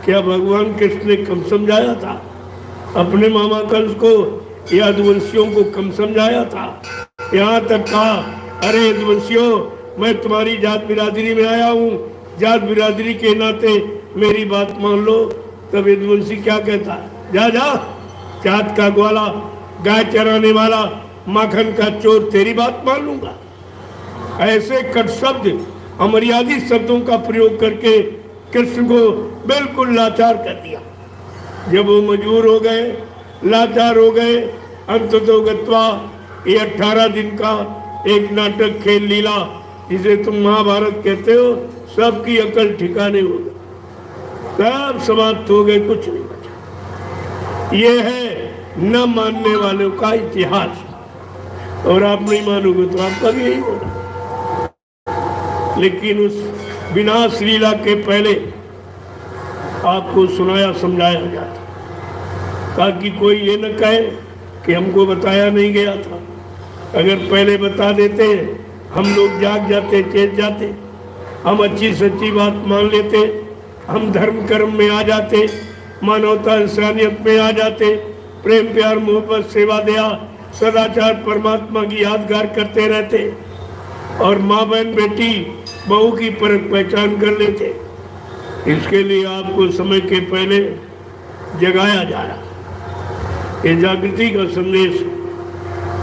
क्या भगवान कृष्ण ने कम समझाया था? अपने मामा कंस को या यदुवंशियों को कम समझाया था? यहाँ तक कहा, अरे यदुवंशियों, मैं तुम्हारी जात बिरादरी में आया हूँ, जात बिरादरी के नाते मेरी बात मान लो। तब यदुवंशी क्या कहता है? जा जा, जात का ग्वाला, गाय चराने वाला, माखन का चोर, तेरी बात मान लूंगा। ऐसे कट शब्द, अमर्यादित शब्दों का प्रयोग करके कृष्ण को बिल्कुल लाचार कर दिया। जब वो मजबूर हो गए, लाचार हो गए, अंततो गत्वा ये 18 दिन का एक नाटक खेल लीला, जिसे तुम महाभारत कहते हो, सबकी अकल ठिकाने हो गई, सब समाप्त हो गए, कुछ नहीं बचा। ये है न मानने वालों का इतिहास। और आप नहीं मानोगे तो आपका भी यही होगा। लेकिन उस विनाश लीला के पहले आपको सुनाया समझाया जाता, ताकि कोई ये न कहे कि हमको बताया नहीं गया था। अगर पहले बता देते, हम लोग जाग जाते, चेत जाते, हम अच्छी सच्ची बात मान लेते, हम धर्म कर्म में आ जाते, मानवता इंसानियत में आ जाते, प्रेम प्यार मोहब्बत सेवा दया सदाचार परमात्मा की यादगार करते रहते, और माँ बहन बेटी बहू की परख पहचान कर लेते। इसके लिए आपको समय के पहले जगाया जा रहा, ये जागृति का संदेश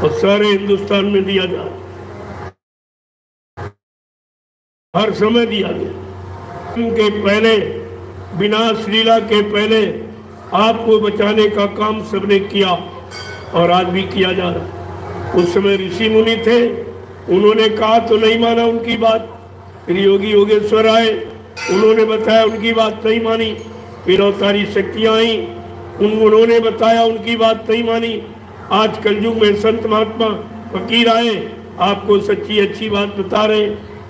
और सारे हिंदुस्तान में दिया जा रहा, हर समय दिया गया। उनके पहले, विनाश लीला के पहले आपको बचाने का काम सबने किया, और आज भी किया जा रहा। उस समय ऋषि मुनि थे, उन्होंने कहा तो नहीं माना उनकी बात। फिर योगी योगेश्वर आए, उन्होंने बताया, उनकी बात नहीं मानी। फिर अवतारी शक्तियाँ आई, उन्होंने बताया, उनकी बात नहीं मानी। आज कलयुग में संत महात्मा फकीर आए, आपको सच्ची अच्छी बात बता रहे,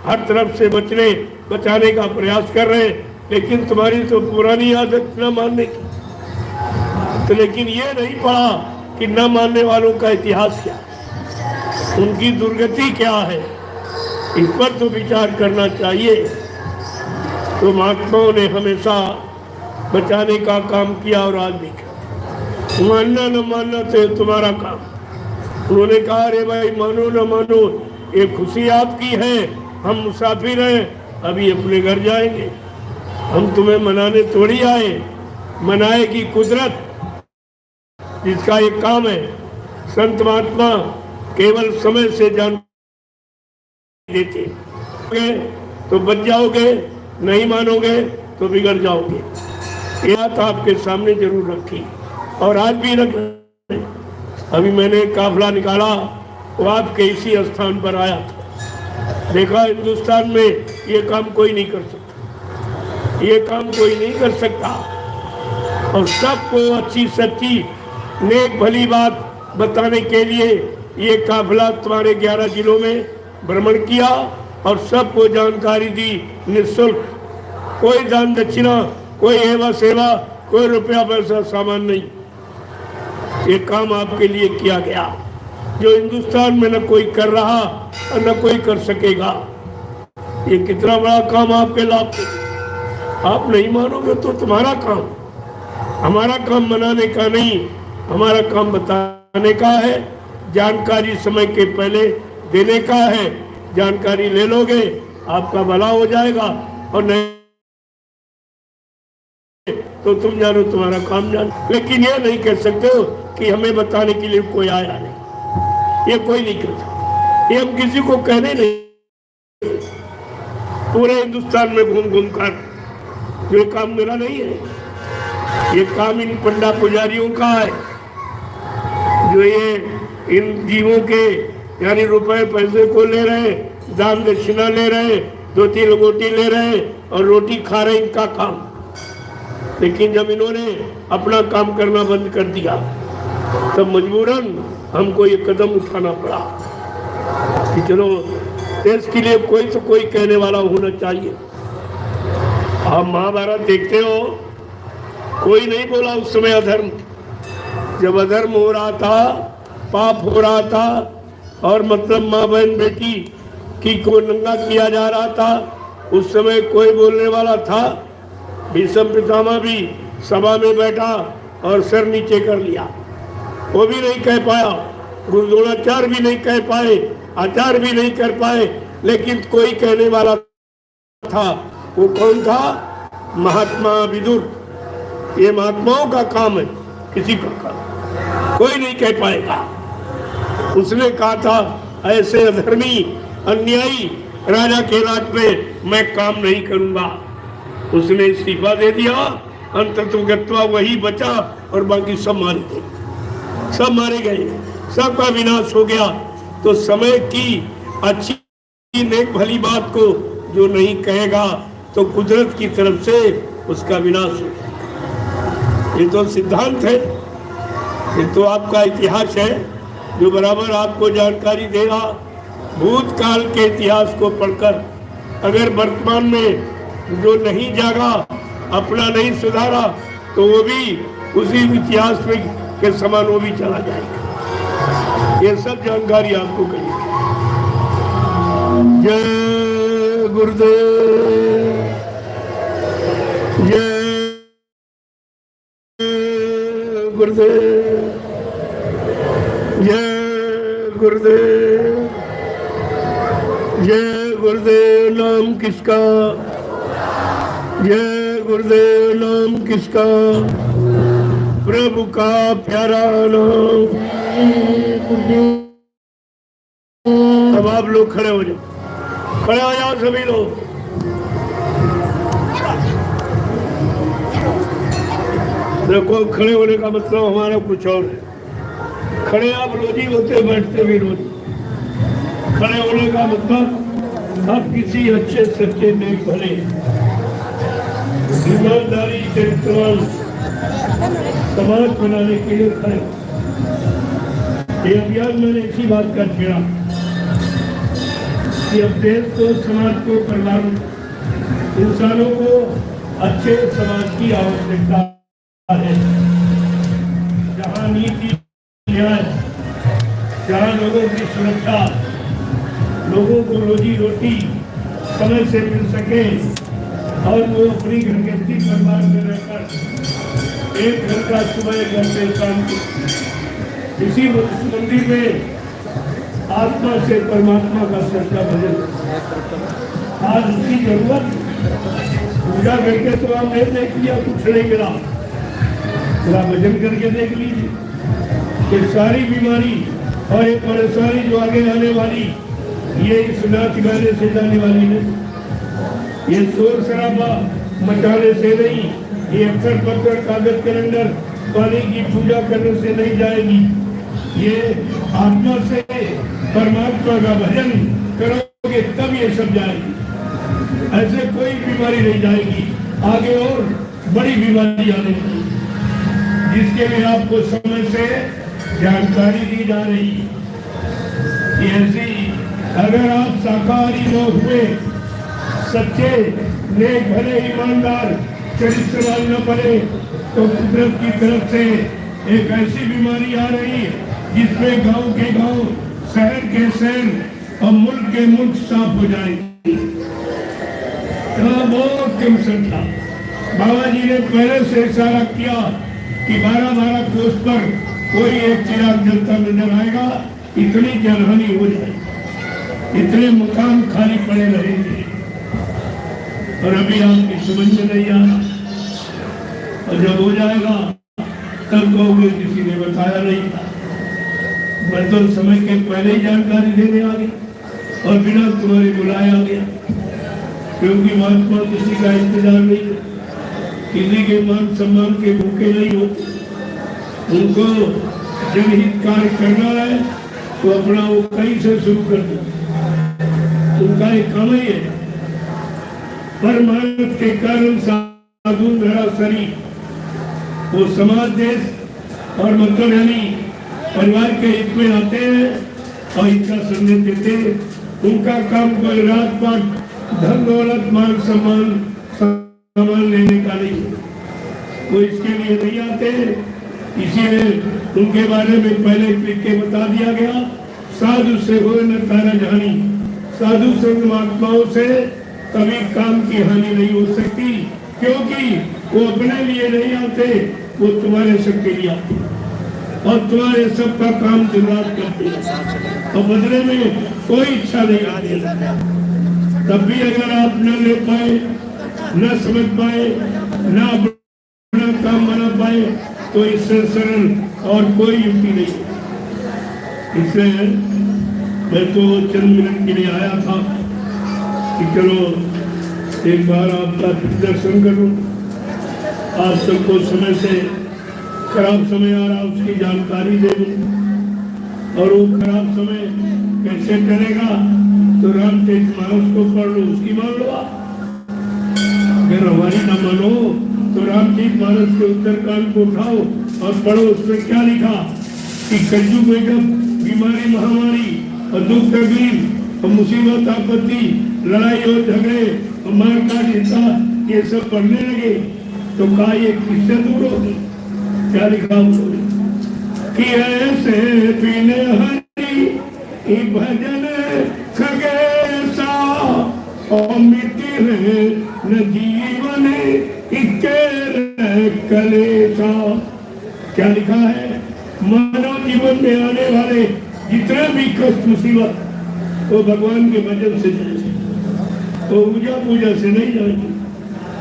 हर तरफ से बचाने का प्रयास कर रहे, लेकिन तुम्हारी तो पुरानी आदत न मानने की। तो लेकिन ये नहीं पढ़ा कि न मानने वालों का इतिहास क्या, उनकी दुर्गति क्या है, इस पर तो विचार करना चाहिए। तो महात्माओं ने हमेशा बचाने का काम किया, और आज भी किया। मानना न मानना तो तुम्हारा काम, उन्होंने कहा अरे भाई मानो न मानो ये खुशी आपकी है, हम मुसाफिर हैं, अभी अपने घर जाएंगे, हम तुम्हें मनाने थोड़ी आए। मनाएगी कुदरत, जिसका एक काम है। संत महात्मा केवल समय से जान देते, तो बच जाओगे, नहीं मानोगे तो बिगड़ जाओगे। ये बात आपके सामने जरूर रखी और आज भी रख। अभी मैंने काफिला निकाला, वो आपके इसी स्थान पर आया था। देखा हिंदुस्तान में ये काम कोई नहीं कर सकता, ये काम कोई नहीं कर सकता। और सबको अच्छी सच्ची नेक भली बात बताने के लिए ये काफिला तुम्हारे 11 जिलों में भ्रमण किया और सबको जानकारी दी निःशुल्क। कोई दान दक्षिणा, कोई एवं सेवा, कोई रुपया पैसा सामान नहीं। ये काम आपके लिए किया गया जो हिंदुस्तान में न कोई कर रहा और न कोई कर सकेगा। ये कितना बड़ा काम आपके लाभ के। आप नहीं मानोगे तो तुम्हारा काम, हमारा काम मनाने का नहीं, हमारा काम बताने का है, जानकारी समय के पहले देने का है। जानकारी ले लोगे आपका भला हो जाएगा, और नहीं तो तुम जानो तुम्हारा काम जानो। लेकिन ये नहीं कह सकते हो कि हमें बताने के लिए कोई आया नहीं, ये कोई नहीं कहता। ये हम किसी को कहने नहीं। पूरे हिंदुस्तान में घूम घूम कर, ये काम मेरा नहीं है, ये काम इन पंडा पुजारियों का है, जो ये इन जीवों के यानी रुपए पैसे को ले रहे, दान दक्षिणा ले रहे, 2-3 रोटी ले रहे और रोटी खा रहे, इनका काम। लेकिन जब इन्होंने अपना काम करना बंद कर दिया तब मजबूरन हमको ये कदम उठाना पड़ा कि चलो देश के लिए कोई तो कोई कहने वाला होना चाहिए। आप महाभारत देखते हो, कोई नहीं बोला उस समय अधर्म। जब अधर्म हो रहा था, पाप हो रहा था, और मतलब माँ बहन बेटी की को नंगा किया जा रहा था, उस समय कोई बोलने वाला था? भीष्म पितामह भी सभा में बैठा और सिर नीचे कर लिया, वो भी नहीं कह पाया। गुरु द्रोणाचार्य भी नहीं कह पाए, आचार्य भी नहीं कर पाए, लेकिन कोई कहने वाला था। वो कौन था? महात्मा विदुर। ये महात्माओं का काम है, किसी का काम कोई नहीं कह पाएगा। उसने कहा था ऐसे अधर्मी अन्यायी राजा के राज में मैं काम नहीं करूंगा। उसने इस्तीफा दे दिया, अंततः वही बचा और बाकी सब मारे गए, सब मारे गए, सबका विनाश हो गया। तो समय की अच्छी नेक भली बात को जो नहीं कहेगा तो कुदरत की तरफ से उसका विनाश हो जाएगा। ये तो सिद्धांत है, ये तो आपका इतिहास है जो बराबर आपको जानकारी देगा। भूतकाल के इतिहास को पढ़कर अगर वर्तमान में जो नहीं जागा, अपना नहीं सुधारा, तो वो भी उसी इतिहास में के समान वो भी चला जाएगा। ये सब जानकारी आपको कही। जय गुरुदेव, जय गुरुदेव, जय गुरुदेव, जय गुरुदेव। नाम किसका? जय गुरुदेव। नाम किसका? प्रभु का प्यारा नाम। अब आप लोग खड़े हो जाओ, खड़े हो जाओ सभी लोग। देखो खड़े होने का मतलब हमारा कुछ और है। खड़े आप रोजी होते, बैठते भी रोजी। खड़े होने का मतलब आप किसी अच्छे सच्चे नेक भले ईमानदारी चरित्रवान समाज बनाने के लिए खड़े। ये अभियान मैंने इसी बात का छेड़ा कि अब देश को, समाज को, परिवार इंसानों को अच्छे समाज की आवश्यकता है, जहाँ नीति न्याय, जहाँ लोगों की सुरक्षा, लोगों को रोजी रोटी समय से मिल सके और वो अपनी घर गृहस्थी परिवार में रहकर एक घर का सुबह, एक घर से शाम को इसी मंदिर में आत्मा से परमात्मा का सच्चा भजन। आज उसकी जरूरत, पूजा करके तो आपने देख लिया, कुछ नहीं मिला, थोड़ा भजन करके देख लीजिए। ये सारी बीमारी और ये परेशानी जो आगे आने वाली, ये इस नाच गाने से जाने वाली नहीं, ये शोर शराबा मचाने से नहीं, ये अक्षर पत्र कागज कैलेंडर पानी की पूजा करने से नहीं जाएगी। ये आत्मा से परमात्मा का भजन करोगे तब ये सब जाएगी। ऐसे कोई बीमारी नहीं जाएगी। आगे और बड़ी बीमारी आने वाली, जिसके लिए आपको समय से जानकारी दी जा रही है। ऐसी अगर आप शाकाहारी लोग हुए, सच्चे नेक भले ईमानदार चरित्रवान न बने, तो कुदरत की तरफ से एक ऐसी बीमारी आ रही है जिसमें गांव के गांव, शहर के शहर और मुल्क के मुल्क साफ हो जाएंगे। बहुत कम संख्या। बाबा जी ने पहले से इशारा किया कि 12-12 कोस पर कोई एक चिराग जलता नजर आएगा। इतनी जनहानि हो जाएगी, इतने मकान खाली पड़े रहेंगे, और अभी आपकी समझ में नहीं आ रहा। और जब हो जाएगा तब कहोगे किसी ने बताया नहीं था। मैं तो समय के पहले ही जानकारी देने आ गया और बिना तुम्हारे बुलाए आ गया, क्योंकि महात्मा किसी का इंतजार नहीं है, किसी के मान सम्मान के भूखे नहीं होते। उनको जनहित कार्य करना है तो अपना वो कहीं से शुरू कर दो, उनका एक काम ही है। परमानंद के कारण साधु धराशरी, वो समाज देश और मतलब यानी परिवार के हित में आते हैं और इनका संदेश देते हैं। उनका काम कोई रात पाट धन दौलत मान सम्मान सामान लेने का नहीं, वो इसके लिए नहीं आते। इसीलिए उनके बारे में पहले लिख के बता दिया गया, साधु से हो न कारज हानि। साधु संग महात्माओं से कभी काम की हानि नहीं हो सकती, क्योंकि वो अपने लिए नहीं आते, वो तुम्हारे सबके लिए आते और तुम्हारे सबका काम दिन रात करते हैं और बदले में कोई इच्छा नहीं आती। तब भी अगर आप न ले पाए, न समझ पाए, न अपना काम बना पाए, तो इससे सरल और कोई युक्ति नहीं। इसलिए मैं तो चंद मिनट के लिए आया था कि चलो एक बार आपका दर्शन करूं, आप सबको समय से खराब समय आ रहा उसकी जानकारी दे दूं। और वो खराब समय कैसे करेगा, तो रामचरितमानस को पढ़ लो, उसकी मान लो आप। अगर हमारी न मानो तो रामचरितमानस के उत्तरकांड को उठाओ और पढ़ो। उसमें क्या लिखा कि कलयुग में जब बीमारी महामारी और दुख तकलीफ और मुसीबत आपत्ति, लड़ाई और झगड़े और मारकाट हिंसा ये सब पढ़ने लगे, तो कहा ये किससे दूर होगी। क्या लिखा उन्होंने कि ऐसे बिन हरि भजन खगेसा और मिट्टी है न जीवन इक्के कलेसा। क्या लिखा है, मानव जीवन में आने वाले जितने भी कष्ट मुसीबत वो भगवान के भजन से जाएंगे, तो पूजा से नहीं जाएंगे।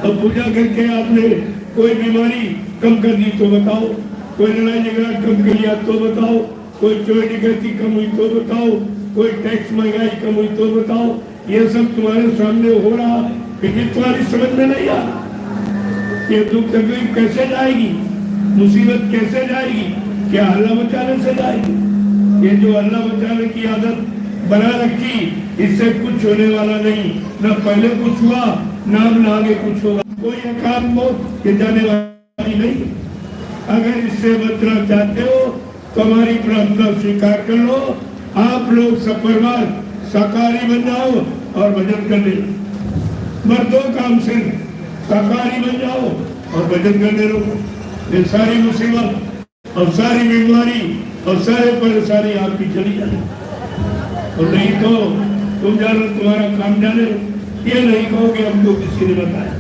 अब पूजा करके आपने कोई बीमारी कम कर दी तो बताओ, कोई लड़ाई झगड़ा कम कर लिया तो बताओ, कोई चोरी डकैती कम हुई तो बताओ, कोई टैक्स महंगाई कम हुई तो बताओ। ये सब तुम्हारे सामने हो रहा, फिर तुम्हारी समझ में नहीं आ रहा। ये दुख तकलीफ कैसे जाएगी, मुसीबत कैसे जाएगी, क्या हल्ला मचाने से जाएगी। ये जो हल्ला मचाने की आदत बना रखी, इससे कुछ होने वाला नहीं, न पहले कुछ हुआ न आगे कुछ होगा। कोई अकाल मौत ये जाने वाली नहीं। अगर इससे बचना चाहते हो तो हमारी प्रार्थना स्वीकार कर लो। आप लोग सब परिवार शाकाहारी बन जाओ और भजन करने, मर्दों काम सिर्फ शाकाहारी बन जाओ और भजन करने रहो। ये सारी मुसीबत और सारी बीमारी और सारे परेशानी आपकी चली जाए। और नहीं तो तुम जानो, तुम्हारा काम जाने, ये नहीं कहोगे हमको किसी ने बताया।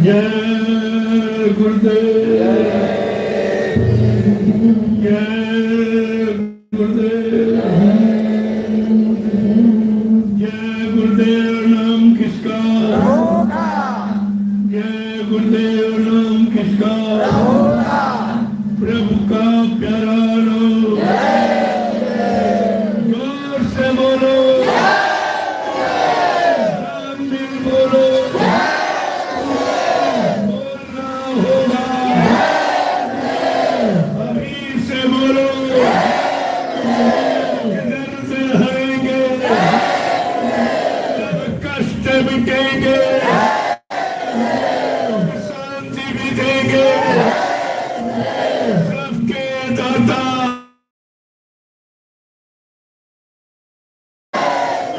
जय गुरुदेव।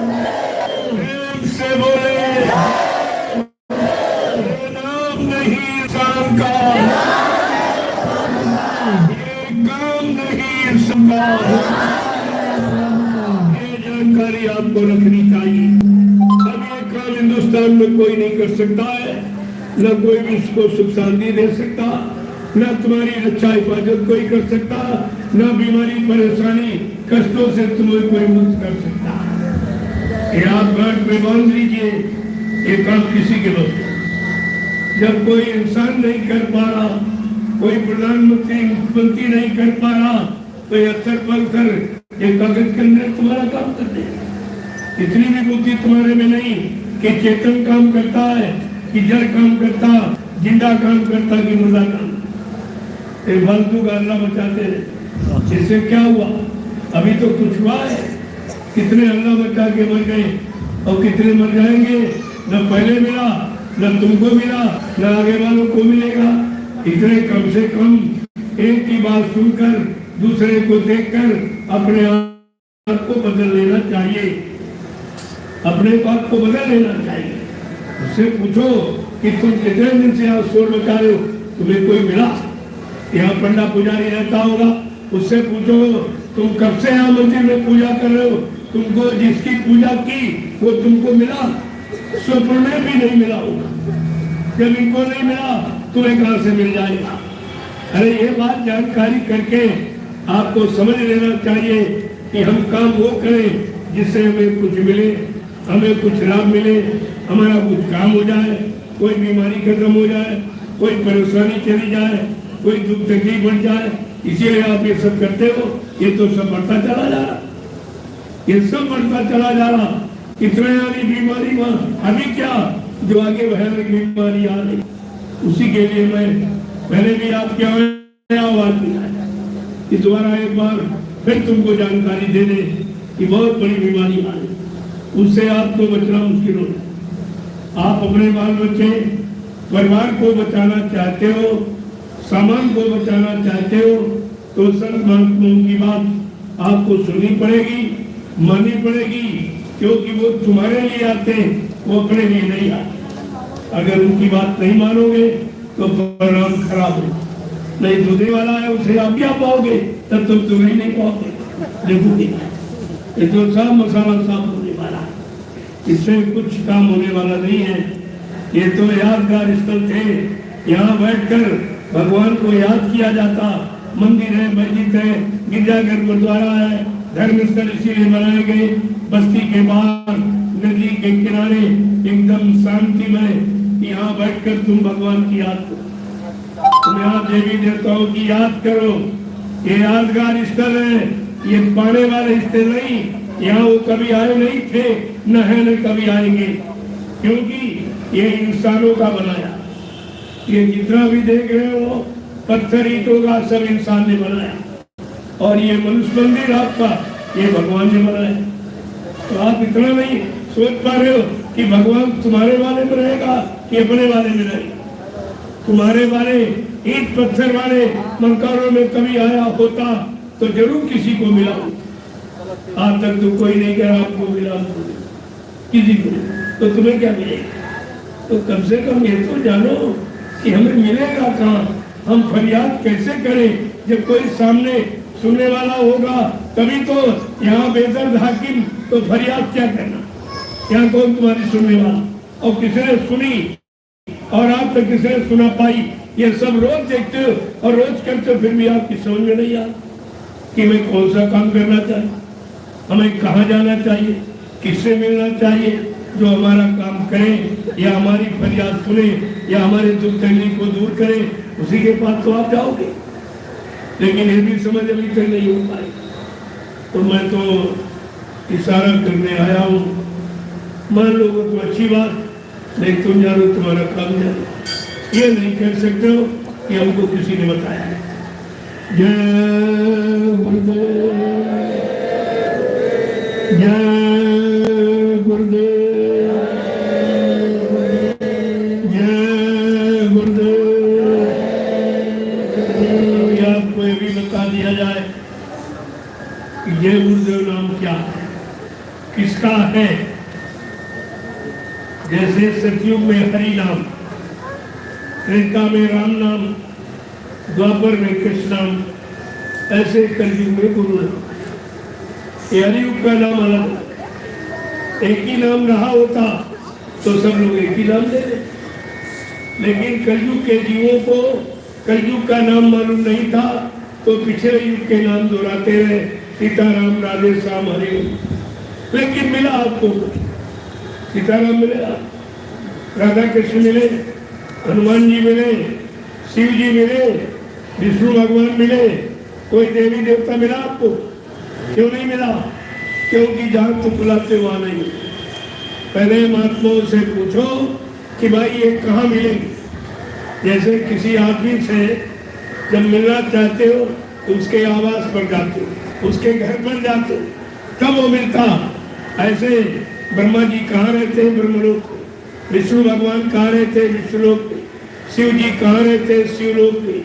प्रेम से बोले, ये नाम नहीं इंसान का, ये काम नहीं इंसान का। ये जानकारी आपको रखनी चाहिए। अब ये काम हिंदुस्तान में कोई नहीं कर सकता है, न कोई भी इसको सुख शांति दे सकता, न तुम्हारी रक्षा हिफाजत कोई कर सकता, न बीमारी परेशानी कष्टों से तुम्हें कोई मुक्त कर सकता। ये आप गांठ में बांध लीजिए, ये काम किसी के बस जब कोई इंसान नहीं कर पा रहा, कोई प्रधानमंत्री मुख्यमंत्री नहीं कर पा रहा, तो ये अत्तर पत्थर एक कागज के अंदर तुम्हारा काम कर दे। इतनी भी बुद्धि तुम्हारे में नहीं कि चेतन काम करता है, कि जड़ काम करता, जिंदा काम करता, कि मुर्दा काम। फालतू का अल्लाह बचाते रहे। इससे क्या हुआ? अभी तो कुछ हुआ है। कितने अल्लाह बचा के मर गए और कितने मर जाएंगे। न पहले मिला, न तुमको मिला, न आगे वालों को मिलेगा। इतने कम से कम एक की बात सुनकर दूसरे को देखकर अपने आप को बदल लेना चाहिए। अपने आप को बदल लेना चाहिए। उससे पूछो कि तुम कितने दिन से यहाँ शोर मचा रहे हो, तुम्हें कोई मिला? यहाँ पंडा पुजारी रहता होगा, उससे पूछो तुम कब से यहाँ मंदिर में पूजा कर रहे हो, तुमको जिसकी पूजा की वो तुमको मिला? स्वप्न में भी नहीं मिला होगा। जब इनको नहीं मिला तुम्हें कहां से मिल जाएगा? अरे ये बात जानकारी करके आपको समझ लेना चाहिए कि हम काम वो करें जिससे हमें कुछ मिले, हमें कुछ लाभ मिले, हमारा कुछ काम हो जाए, कोई बीमारी खत्म हो जाए, कोई परेशानी चली जाए, कोई दुख तकलीफ बढ़ जाए। इसीलिए आप ये सब करते हो। ये तो सब बढ़ता चला जा रहा, ये सब बढ़ता चला जा रहा। इतने वाली बीमारी अभी क्या जो आगे भयानक बीमारी आ रही, उसी के लिए मैं पहले भी आपके आवाज दिया कि दोबारा एक बार फिर तुमको जानकारी दे दे कि बहुत बड़ी बीमारी आ रही, उससे आपको बचना मुश्किल हो। आप अपने बाल बच्चे परिवार को बचाना चाहते हो, सामान को बचाना चाहते हो, तो संत महात्माओं की बात आपको सुननी पड़ेगी, माननी पड़ेगी, क्योंकि वो तुम्हारे लिए आते हैं, वो अपने लिए नहीं आते। अगर उनकी बात नहीं मानोगे तो परिणाम खराब हो। नहीं दूसरे वाला है उसे आप क्या पाओगे, तब तुम तुम्हें नहीं पाओगे। देखोगे ये तो सब मसाला साफ होने वाला, इससे कुछ काम होने वाला नहीं है। ये तो यादगार स्थल थे, यहाँ बैठकर भगवान को याद किया जाता। मंदिर है, मस्जिद है, गिरजाघर गुरुद्वारा है, धर्म स्थल इसीलिए बनाए गए। बस्ती के बाहर नदी के किनारे एकदम शांतिमय, यहाँ बैठकर तुम भगवान की याद करो। तुम्हें आज देवी देवताओं की याद करो। ये यादगार स्थल है, ये पाने वाले स्थल नहीं। यहाँ वो कभी आए नहीं थे, न है न कभी आएंगे, क्योंकि ये इंसानों का बनाया। ये जितना भी देख रहे हो पत्थर ईंटों का सब इंसान ने बनाया, और ये मनुष्य मंदिर आपका ये भगवान ने बनाया। तो आप इतना नहीं सोच पा रहे हो कि भगवान तुम्हारे वाले में रहेगा कि अपने वाले में रहेगा। तुम्हारे वाले ईंट पत्थर वाले मकानों में कभी आया होता तो जरूर किसी को मिला होता। आज तक तो कोई नहीं कह आपको मिला किसी को, तो तुम्हें क्या मिलेगा? तो कम से कम ये तो जानो कि हमें मिलेगा कहाँ, हम फरियाद कैसे करें। जब कोई सामने सुनने वाला होगा तभी तो। यहाँ बेदर्द हाकिम तो फरियाद क्या करना, यहाँ कौन तुम्हारी सुनने वाला, और किसने सुनी और आप तक किसने सुना पाई। ये सब रोज देखते हो और रोज करते हो, फिर भी आपकी समझ में नहीं आता कि मैं कौन सा काम करना चाहिए, हमें कहाँ जाना चाहिए, किससे मिलना चाहिए जो हमारा काम करे या हमारी फरियाद सुने या हमारे दुख तकलीफ को दूर करे। उसी के पास तो आप जाओगे, लेकिन ये भी समझ अभी तक नहीं हो पाई। तो मैं तो इशारा करने आया हूँ, मान लो तो अच्छी बात, नहीं तुम जानो तुम्हारा काम जानो। ये नहीं कह सकते हो कि हमको किसी ने बताया है। जय गुरुदेव, जय गुरुदेव, जय गुरुदेव। आपको ये भी बता दिया जाए कि जय गुरुदेव नाम क्या है। किसका है। जैसे सतयुग में हरि नाम, त्रेता में राम नाम, द्वापर में कृष्ण नाम, ऐसे कलयुग में गुरु नाम। ये हरियुग का नाम अलग, एक ही नाम रहा होता तो सब लोग एक ही नाम ले लेते, लेकिन कलयुग के जीवों को कलयुग का नाम मालूम नहीं था तो पिछले युग के नाम दोहराते रहे, सीताराम राधे श्याम हरि। लेकिन मिला आपको, सीताराम मिले, राधा कृष्ण मिले, हनुमान जी मिले, शिव जी मिले, विष्णु भगवान मिले, कोई देवी देवता मिला आपको? क्यों नहीं मिला? क्योंकि जहां तुम बुलाते वहां नहीं। पहले महात्माओं से पूछो कि भाई ये कहाँ मिलेंगे। जैसे किसी आदमी से जब मिलना चाहते हो तो उसके आवास पर जाते हो, उसके घर पर जाते हो, तब वो मिलता। ऐसे ब्रह्मा जी कहाँ रहते हैं? ब्रह्मलोक में। विष्णु भगवान कहाँ रहते हैं? विष्णुलोक में। शिव जी कहाँ रहते हैं? शिवलोक में।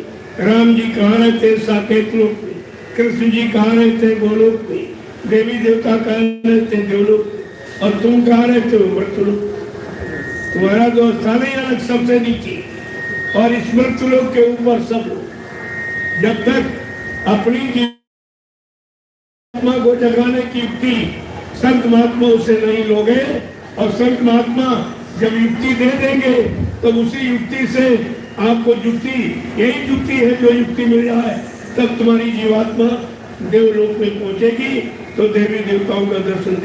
राम जी कहाँ रहते हैं? साकेत लोक में। कृष्ण जी कहाँ रहते हैं? गोलोक में। देवी देवता कहाँ रहते हैं? देवलोक में। और तुम कहाँ रहते हो? मृत्युलोक। तुम्हारा जो स्थान ही अलग, सबसे नीचे, और इस मृत्युलोक के ऊपर सब लोग। जब तक अपनी आत्मा को जगाने की युक्ति संत महात्माओं से नहीं लोगे, और संत महात्मा जब युक्ति दे देंगे तो उसी युक्ति से आपको युक्ति, यही युक्ति है जो युक्ति मिल जाए, तब तुम्हारी जीवात्मा देवलोक में पहुंचेगी तो देवी देवताओं का दर्शन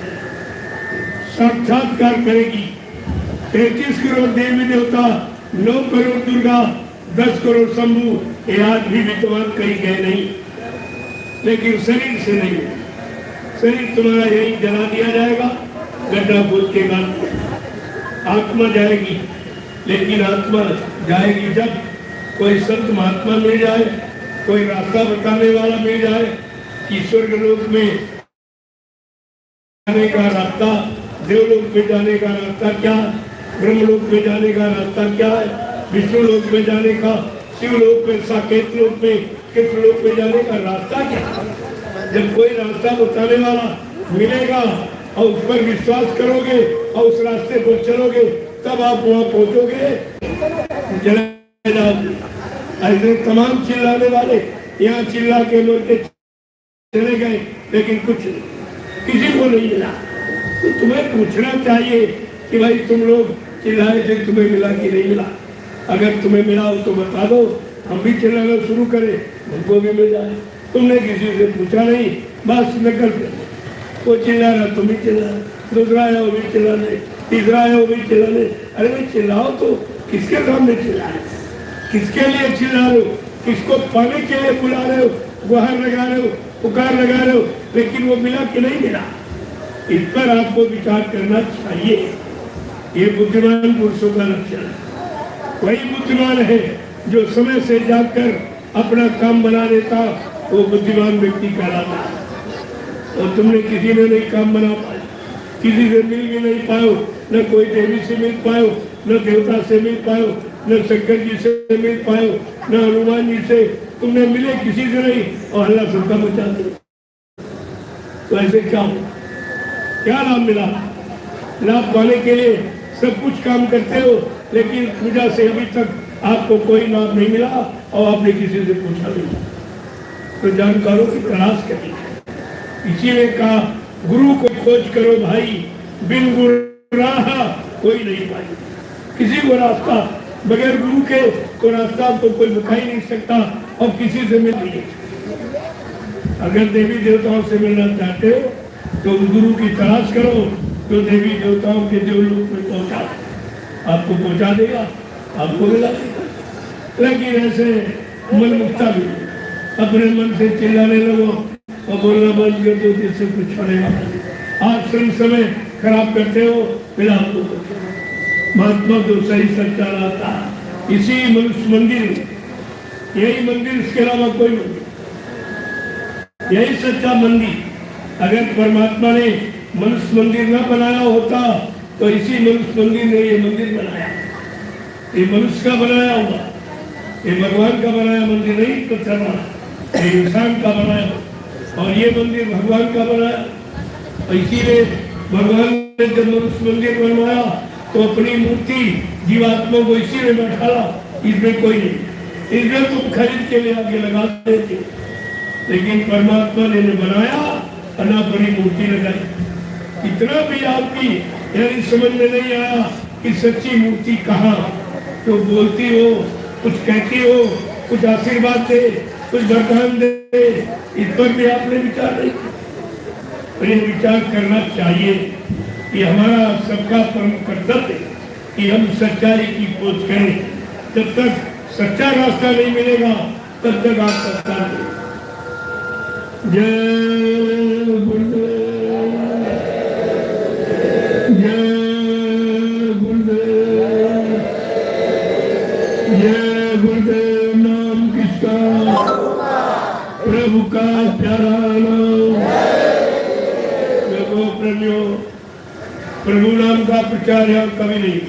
साक्षात्कार करेगी। 33 करोड़ देवी देवता, 9 करोड़ दुर्गा, 10 करोड़ शंभु, ये आज भी विद्वान कहीं गए नहीं, लेकिन शरीर से नहीं। शरीर तुम्हारा यही जला दिया जाएगा, गड्ढा खोद के बाद आत्मा जाएगी। लेकिन आत्मा जाएगी जब कोई संत महात्मा मिल जाए, कोई रास्ता बताने वाला मिल जाए कि स्वर्ग लोक में जाने का रास्ता, देवलोक में जाने का रास्ता क्या, ब्रह्मलोक में जाने का रास्ता क्या है, विष्णु लोक में जाने का, शिवलोक में, साकेत लोक में, कृष्ण लोक में जाने का रास्ता क्या। जब कोई रास्ता बताने वाला मिलेगा और उस पर विश्वास करोगे और उस रास्ते पर चलोगे, तब आप वहां पहुंचोगे, चले जाओगे। ऐसे तमाम चिल्लाने वाले यहाँ चिल्ला के लोग चले गए, लेकिन कुछ किसी को नहीं मिला। तो तुम्हें पूछना चाहिए कि भाई तुम लोग चिल्लाए थे, तुम्हें मिला कि नहीं मिला। अगर तुम्हें मिला हो तो बता दो, हम भी चिल्लाना शुरू करें, हमको भी मिल जाए। तुमने किसी से पूछा नहीं, बस नकल कर, वो चिल्ला रहा तुम भी चिल्ला, दूसरा आया वो भी चिल्लाने, तीसरा आया वो भी चिल्लाने। अरे भाई चिल्लाओ तो किसके सामने चिल्लाए, किसके लिए चिल्ला रहे हो, किसको पाने के लिए बुला रहे हो, गुहार लगा रहे हो, पुकार लगा रहे हो, लेकिन वो मिला कि नहीं मिला, इस पर आपको विचार करना चाहिए। ये बुद्धिमान पुरुषों का लक्षण है। वही बुद्धिमान है जो समय से जाकर अपना काम बना लेता, वो बुद्धिमान व्यक्ति कहलाता है। और तुमने किसी ने नहीं काम बना पाया, किसी से मिल भी नहीं पाओ, न कोई देवी से मिल पाओ, न देवता से मिल पाओ, न शंकर जी से मिल पाओ, न हनुमान जी से, तुमने मिले किसी से नहीं और हल्ला सुनता मचा दो। तो ऐसे क्या हो, क्या लाभ मिला? लाभ पाने के लिए सब कुछ काम करते हो, लेकिन पूजा से अभी तक आपको कोई लाभ नहीं मिला और आपने किसी से पूछा नहीं। तो जानकारों की तलाश करिए। इसीलिए कहा गुरु को खोज करो भाई, बिन गुरु राह कोई नहीं पाई। किसी को रास्ता बगैर गुरु के तो रास्ता तो कोई बता ही नहीं सकता और किसी से मिल नहीं। अगर देवी देवताओं से मिलना चाहते हो तो गुरु की तलाश करो, जो देवी देवताओं के देवलोक में पहुंचा, आपको पहुंचा देगा, आपको मिला देगा। लेकिन ऐसे मन मुक्ता भी, अपने मन से चिल्लाने लगो और बोलना बंद कर दो, जिससे कुछ होने वाला। आज समय खराब करते हो, मिला आपको महात्मा तो सही सच्चा रहता है। इसी मनुष्य मंदिर, यही मंदिर, इसके अलावा कोई मंदिर, यही सच्चा मंदिर। अगर परमात्मा ने मनुष्य मंदिर न बनाया होता तो इसी मनुष्य मंदिर ने ये मंदिर बनाया। ये मनुष्य का बनाया हुआ, ये भगवान का बनाया मंदिर नहीं, तो चला ये इंसान का बनाया, और ये मंदिर भगवान का बनाया। और इसीलिए भगवान ने जब मनुष्य मंदिर बनवाया तो अपनी मूर्ति जीवात्मा को इसी में बैठाला, इसमें कोई नहीं, इसमें तुम खरीद के ले आगे लगा देते, लेकिन परमात्मा ने बनाया अनापरी मूर्ति लगाई। इतना भी आपकी यानी समझ में नहीं आया कि सच्ची मूर्ति कहाँ, तो बोलती हो, कुछ कहती हो, कुछ आशीर्वाद दे, कुछ वरदान दे, इस पर भी आपने विचार नहीं किया। तो ये विचार करना चाहिए कि हमारा सबका परम कर्तव्य है कि हम सच्चाई की खोज करें। जब तक सच्चा रास्ता नहीं मिलेगा तब तक आप सच्चा नहीं। जय गुरुदेव, जय गुरुदेव, जय गुरुदेव। नाम किसका? प्रभु का प्यारा नाम। देखो प्रेमियों, प्रभु नाम का प्रचार यहाँ कभी नहीं।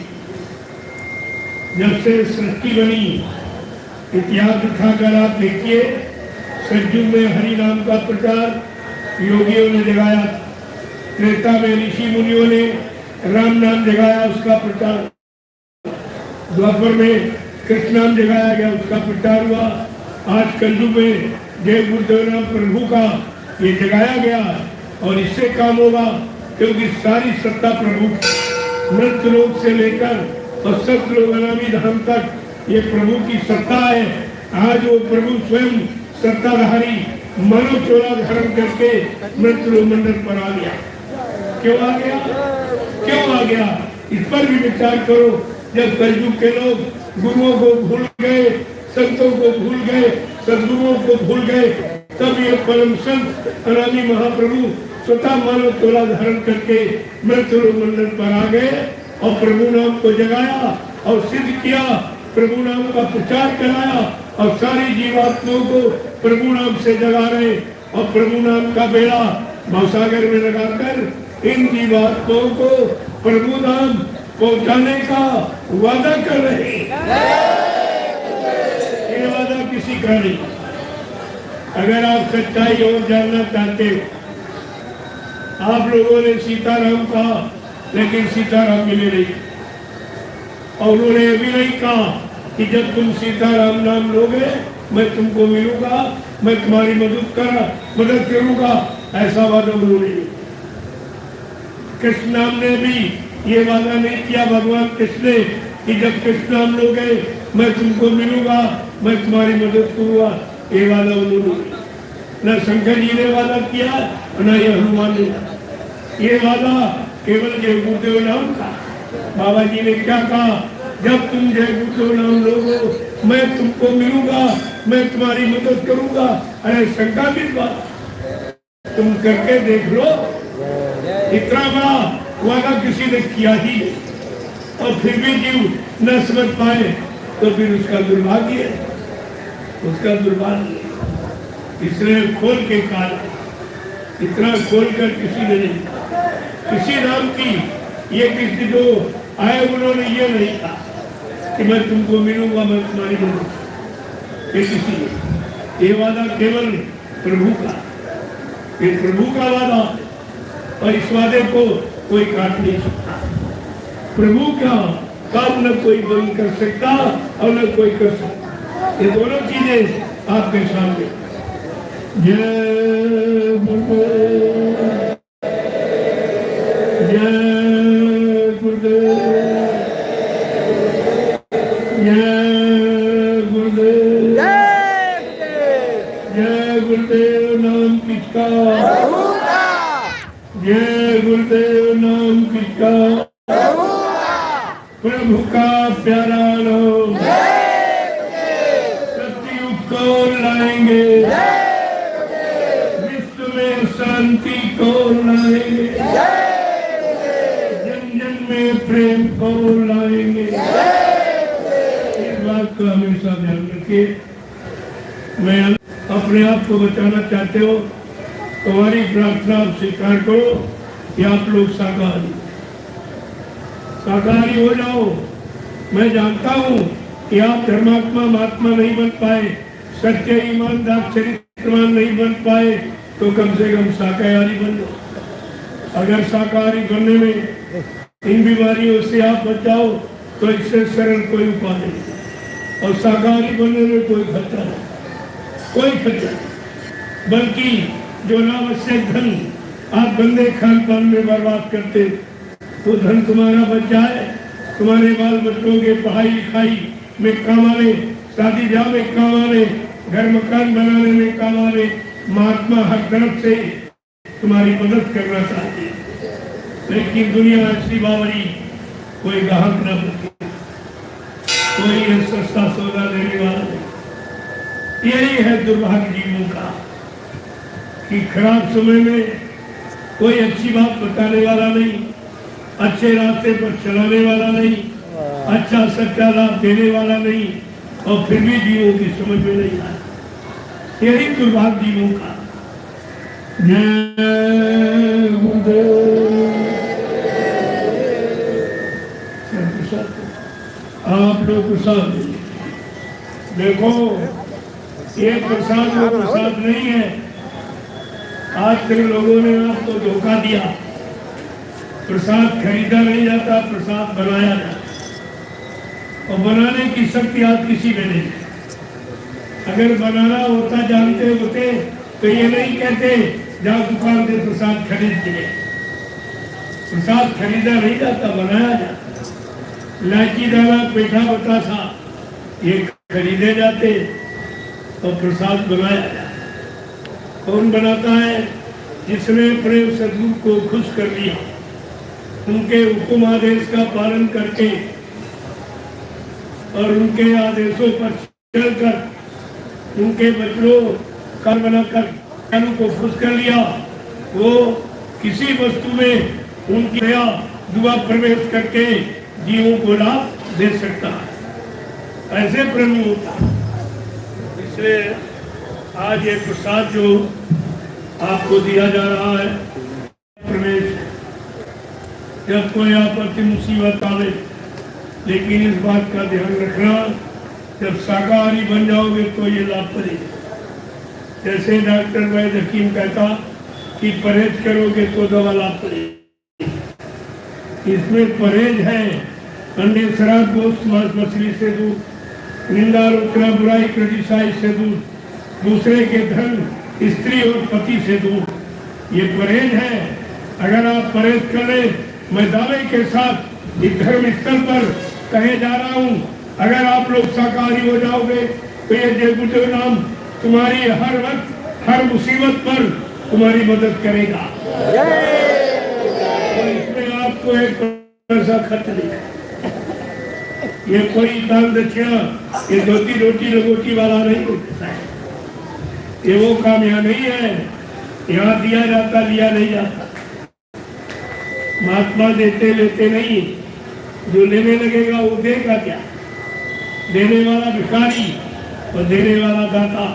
जब से सृष्टि बनी, इतिहास उठाकर आप देखिए, सतयुग में हरि नाम का प्रचार योगियों ने जगाया, त्रेता में ऋषि मुनियों ने राम नाम जगाया, उसका प्रचार, द्वापर में कृष्ण नाम जगाया गया, उसका प्रचार हुआ। आज कलयुग में जय गुरुदेव नाम प्रभु का ये जगाया गया और इससे काम होगा, क्योंकि सारी सत्ता प्रभु, मृत्यु लोक से लेकर और सत्यलोक धाम तक ये प्रभु की सत्ता है। आज वो प्रभु स्वयं सत्ताधारी मानव चोला धारण करके मृत्यु मंडल पर आ गया। क्यों आ गया? क्यों आ गया? इस पर भी विचार करो। जब कलयुग के लोग गुरुओं को भूल गए, संतों को भूल गए, सदगुरुओं को भूल गए, तब ये परम संत अनादि महाप्रभु स्वतः मानव चोला धारण करके मृत्यु मंडल पर आ गए और प्रभु नाम को जगाया और सिद्ध किया, प्रभु नाम का प्रचार कराया और सारी जीवात्माओं को प्रभु नाम से जगा रहे और प्रभु नाम का बेड़ा भवसागर में लगाकर इन जीवात्माओं को प्रभु नाम पहुंचाने का वादा कर रहे। ये वादा किसी का नहीं। अगर आप सच्चाई और जानना चाहते हो, आप लोगों ने सीताराम कहा, लेकिन सीताराम मिले नहीं, और उन्होंने ये भी नहीं कहा कि जब तुम सीताराम नाम लोगे मैं तुमको मिलूंगा, मैं तुम्हारी मदद करूंगा, ऐसा वादा उन्होंने नहीं। कृष्ण नाम ने भी ये वादा नहीं किया, भगवान कृष्ण ने, कि जब कृष्ण नाम लोगे मैं तुमको मिलूंगा, मैं तुम्हारी मदद करूंगा, ये वादा उन्होंने न शंकर जी ने वादा किया न ये हनुमान ने। ये वादा केवल जय गुरुदेव नाम का। बाबा जी ने क्या कहा? जब तुम जय गुरुदेव नाम लोगो मैं तुमको मिलूंगा, मैं तुम्हारी मदद करूंगा। अरे शंका की बात, तुम करके देख लो। इतना बड़ा वादा किसी ने किया ही नहीं, और फिर भी जीव न समझ पाए तो फिर उसका दुर्भाग्य है, उसका दुर्भाग्य है। इसने खोल के कहा, इतना खोल कर किसी ने नहीं, किसी नाम की ये किसी जो आए उन्होंने ये नहीं कहा कि मैं तुमको मिलूंगा, मैं तुम्हारी मदद। ये किसी ने, ये वादा केवल प्रभु का, ये प्रभु का वादा, और इस वादे को कोई काट नहीं सकता। प्रभु का काम न कोई बंद कर सकता और न कोई कर सकता। ये दोनों चीजें आपके सामने। जय गुरुदेव, जय गुरुदेव, जय गुरुदेव, जय गुरुदेव। नाम किसका? जय गुरुदेव। नाम किसका? प्रभु का प्यारा नाम। सतयुग को लाएंगे, विश्व में शांति को लाएंगे, जन जन में प्रेम को लाएंगे। इस बात को हमेशा ध्यान रखिए। मैं अपने आप को बचाना चाहते हो, तुम्हारी प्रार्थना आप स्वीकार करो कि आप लोग शाकाहारी हो जाओ। मैं जानता हूँ कि आप धर्मात्मा महात्मा नहीं बन पाए, सच्चे ईमानदार चरित्रवान नहीं बन पाए, तो कम से कम शाकाहारी बन जाओ। अगर शाकाहारी बनने में इन बीमारियों से आप बच जाओ तो इससे सरल कोई उपाय नहीं, और शाकाहारी बनने में कोई खर्चा नहीं, कोई खर्चा नहीं, बल्कि जो अनावश्यक धन आप गंदे खान पान में बर्बाद करते वो धन तुम्हारा बच जाए, तुम्हारे बाल बच्चों के पढ़ाई लिखाई में काम आवे, शादी ब्याह में काम आवे, घर मकान बनाने में काम आवे। महात्मा हर तरफ से तुम्हारी मदद करना चाहती है, लेकिन दुनिया ऐसी बावरी, कोई ग्राहक न बचे, कोई सस्ता सौदा देने वाला नहीं। यही है दुर्भाग्य जीवों का कि खराब समय में कोई अच्छी बात बताने वाला नहीं, अच्छे रास्ते पर चलाने वाला नहीं, अच्छा सच्चा लाभ देने वाला नहीं, और फिर भी जीवों की समझ में नहीं आया। यही दुर्भाग्य जीवों का। जय गुरुदेव। आप लोग प्रसाद देखो, ये प्रसाद वो प्रसाद नहीं है। आज के लोगों ने आपको धोखा दिया। प्रसाद खरीदा नहीं जाता, प्रसाद बनाया जाता, और बनाने की शक्ति आज किसी में नहीं। अगर बनाना होता जानते होते तो ये नहीं कहते जाओ दुकान से प्रसाद खरीद के। प्रसाद खरीदा नहीं जाता, बनाया जाता। इलायची दाना, पेठा, बतासा ये खरीदे जाते और प्रसाद बनाया जाता। कौन बनाता है? जिसने प्रेम सदगुरु को खुश कर लिया, उनके हुक्म आदेश का पालन करके और उनके आदेशों पर चलकर उनके बच्चों का बनाकर को खुश कर लिया, वो किसी वस्तु में उनकी दया दुआ प्रवेश करके जीवों को लाभ दे सकता है। ऐसे प्रेमी होता है। इसलिए आज ये प्रसाद जो आपको दिया जा रहा है प्रवेश, जब कोई आपत्ति मुसीबत आवे, लेकिन इस बात का ध्यान रखना, जब शाकाहारी बन जाओगे तो ये लाभ पड़ेगा। जैसे डॉक्टर वैद्य हकीम कहता कि परहेज करोगे तो दवा लाभ पड़ेगी, इसमें परहेज है। अंडे, शराब, गोश्त, मांस, मछली से दूर, निंदा, आलोचना, बुराई, क्रिटिसाइज से दूर, दूसरे के धन, स्त्री और पति से दूर, ये परहेज है। अगर आप परहेज कर ले, मैं दावे के साथ इस धर्म स्थल पर कहे जा रहा हूँ, अगर आप लोग शाकाहारी हो जाओगे तो ये जय गुरुदेव नाम तुम्हारी हर वक्त हर मुसीबत पर तुम्हारी मदद करेगा। और इसमें आपको एक पैसा खर्च नहीं है। ये कोई दान दक्षिणा, ये धोती रोटी लंगोटी वाला नहीं होता है। ये वो काम यहाँ नहीं है। यहाँ दिया जाता, लिया नहीं जाता। महात्मा देते लेते नहीं, जो लेने लगेगा वो देगा क्या? देने वाला भिखारी और देने वाला दाता।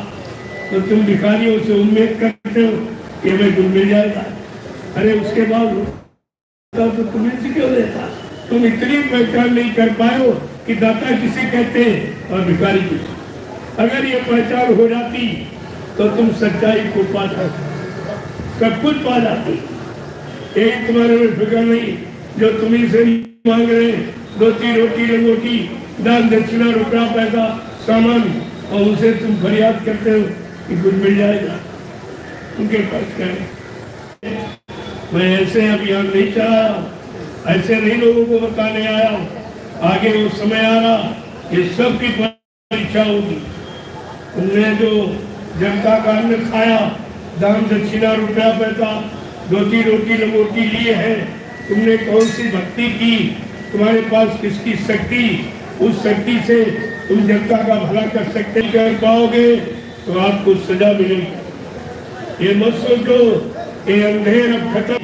तो तुम भिखारियों से उम्मीद करते हो कि हमें कुछ मिल जाएगा। अरे उसके बाद तो तुम्हें से क्यों देता? तुम इतनी पहचान नहीं कर पाए हो कि दाता किसे कहते हैं और भिखारी किसे। अगर ये पहचान हो जाती तो तुम सच्चाई को पा जाते, सब कुछ पा जाती। एक तुम्हारे में फिक्र नहीं, जो तुम्ही से मांग रहे, धोती रोटी लंगोटी, दान दक्षिणा, रुपया पैसा, सामान, और उनसे तुम फरियाद करते हो कि कुछ मिल जाएगा। उनके पास क्या है? मैं ऐसे अभियान नहीं चलाया, ऐसे नहीं लोगों को बताने आया। आगे वो समय आ रहा, ये सब की परीक्षा होगी। तुमने जो जनता का अन्न खाया, दान दक्षिणा, रुपया पैसा, धोती रोटी लंगोटी लिए है, तुमने कौन सी भक्ति की? तुम्हारे पास किसकी शक्ति? उस शक्ति से तुम जनता का भला कर सकते कर पाओगे तो आपको सजा मिलेगी। ये मत सोचो ये अंधेर अब खत्म,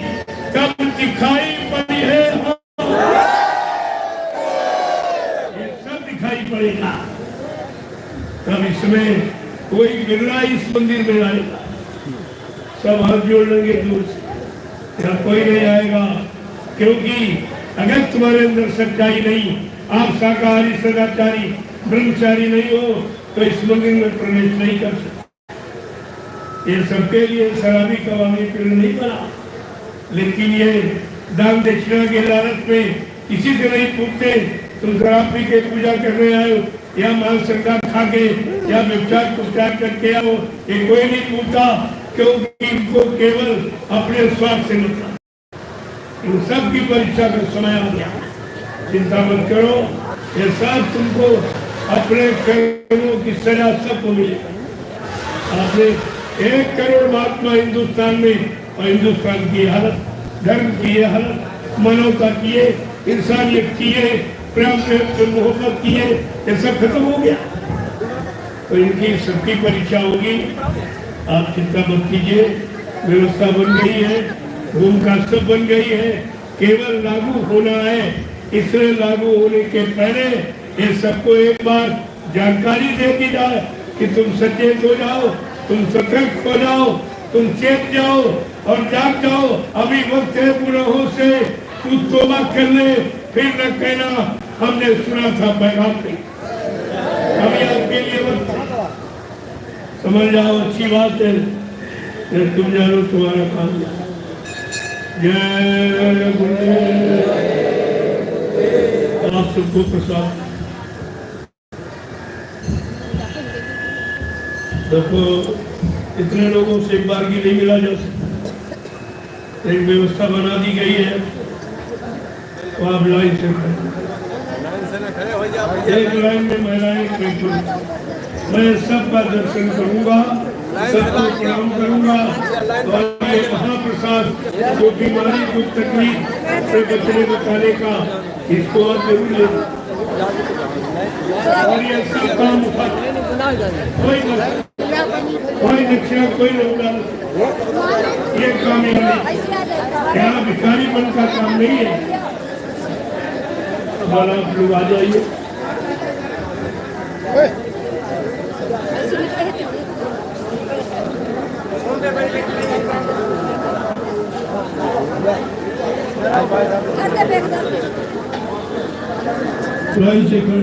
कब दिखाई पड़ी है, ये सब दिखाई पड़ेगा। तब इसमें कोई बिरला इस मंदिर में आएगा, सब हाथ जोड़ लेंगे दूर से, यहाँ कोई नहीं आएगा। क्योंकि अगर तुम्हारे अंदर सच्चाई नहीं, आप शाकाहारी, सदाचारी, ब्रह्मचारी नहीं हो तो इस मंदिर में प्रवेश नहीं कर सकते। ये सबके लिए शराबी कवानी पेड़ नहीं बना, लेकिन ये दान दक्षिणा के लालच में किसी से नहीं पूछते तुम शराब पी के पूजा करने आए हो या मांस श्रद्धा खा के या व्यवचार उपचार करके आओ, ये कोई नहीं पूछता, क्योंकि इनको केवल अपने स्वार्थ से मतलब। इन सब की परीक्षा का समय आ गया, चिंता मत करो, ये सब तुमको अपने कर्मों की सजा सबको मिलेगा। आपने 1 करोड़ महात्मा हिंदुस्तान में, और हिंदुस्तान की हालत, धर्म की ये हालत, मानवता की ये, इंसानियत की ये, प्रेम से मोहब्बत की है, ये सब खत्म हो गया। तो इनकी सबकी परीक्षा होगी, आप चिंता मत कीजिए, व्यवस्था बन गई है, भूमिका सब बन गई है, केवल लागू होना है। इसलिए लागू होने के पहले ये सबको एक बार जानकारी दे दी जाए कि तुम सचेत हो जाओ, तुम सतर्क हो जाओ, तुम चेत जाओ और जाग जाओ। अभी वक्त है गुनाहों से तू तौबा कर ले, फिर न कहना हमने सुना था पैगाम नहीं। अभी आपके लिए वक्त समझ जाओ, अच्छी बात है, तुम जानो तुम्हारा काम। जय गुरुदेव, आप सबको प्रसाद। देखो इतने लोगों से एक बार की नहीं मिला जा सकता, एक व्यवस्था बना दी गई है, तो आप लाइन से एक लाइन में महिलाएं खड़ी, मैं सबका दर्शन करूंगा, सबको प्रणाम करूंगा, और ये महाप्रसाद जो बीमारी को तकलीफ से बचने बचाने का, इसको आप जरूर लें। और ये सब काम कोई दक्षिणा कोई नहीं, ये काम यहाँ भिखारी बन का काम नहीं है। हमारा आप लोग आ जाइए। लाइन से कर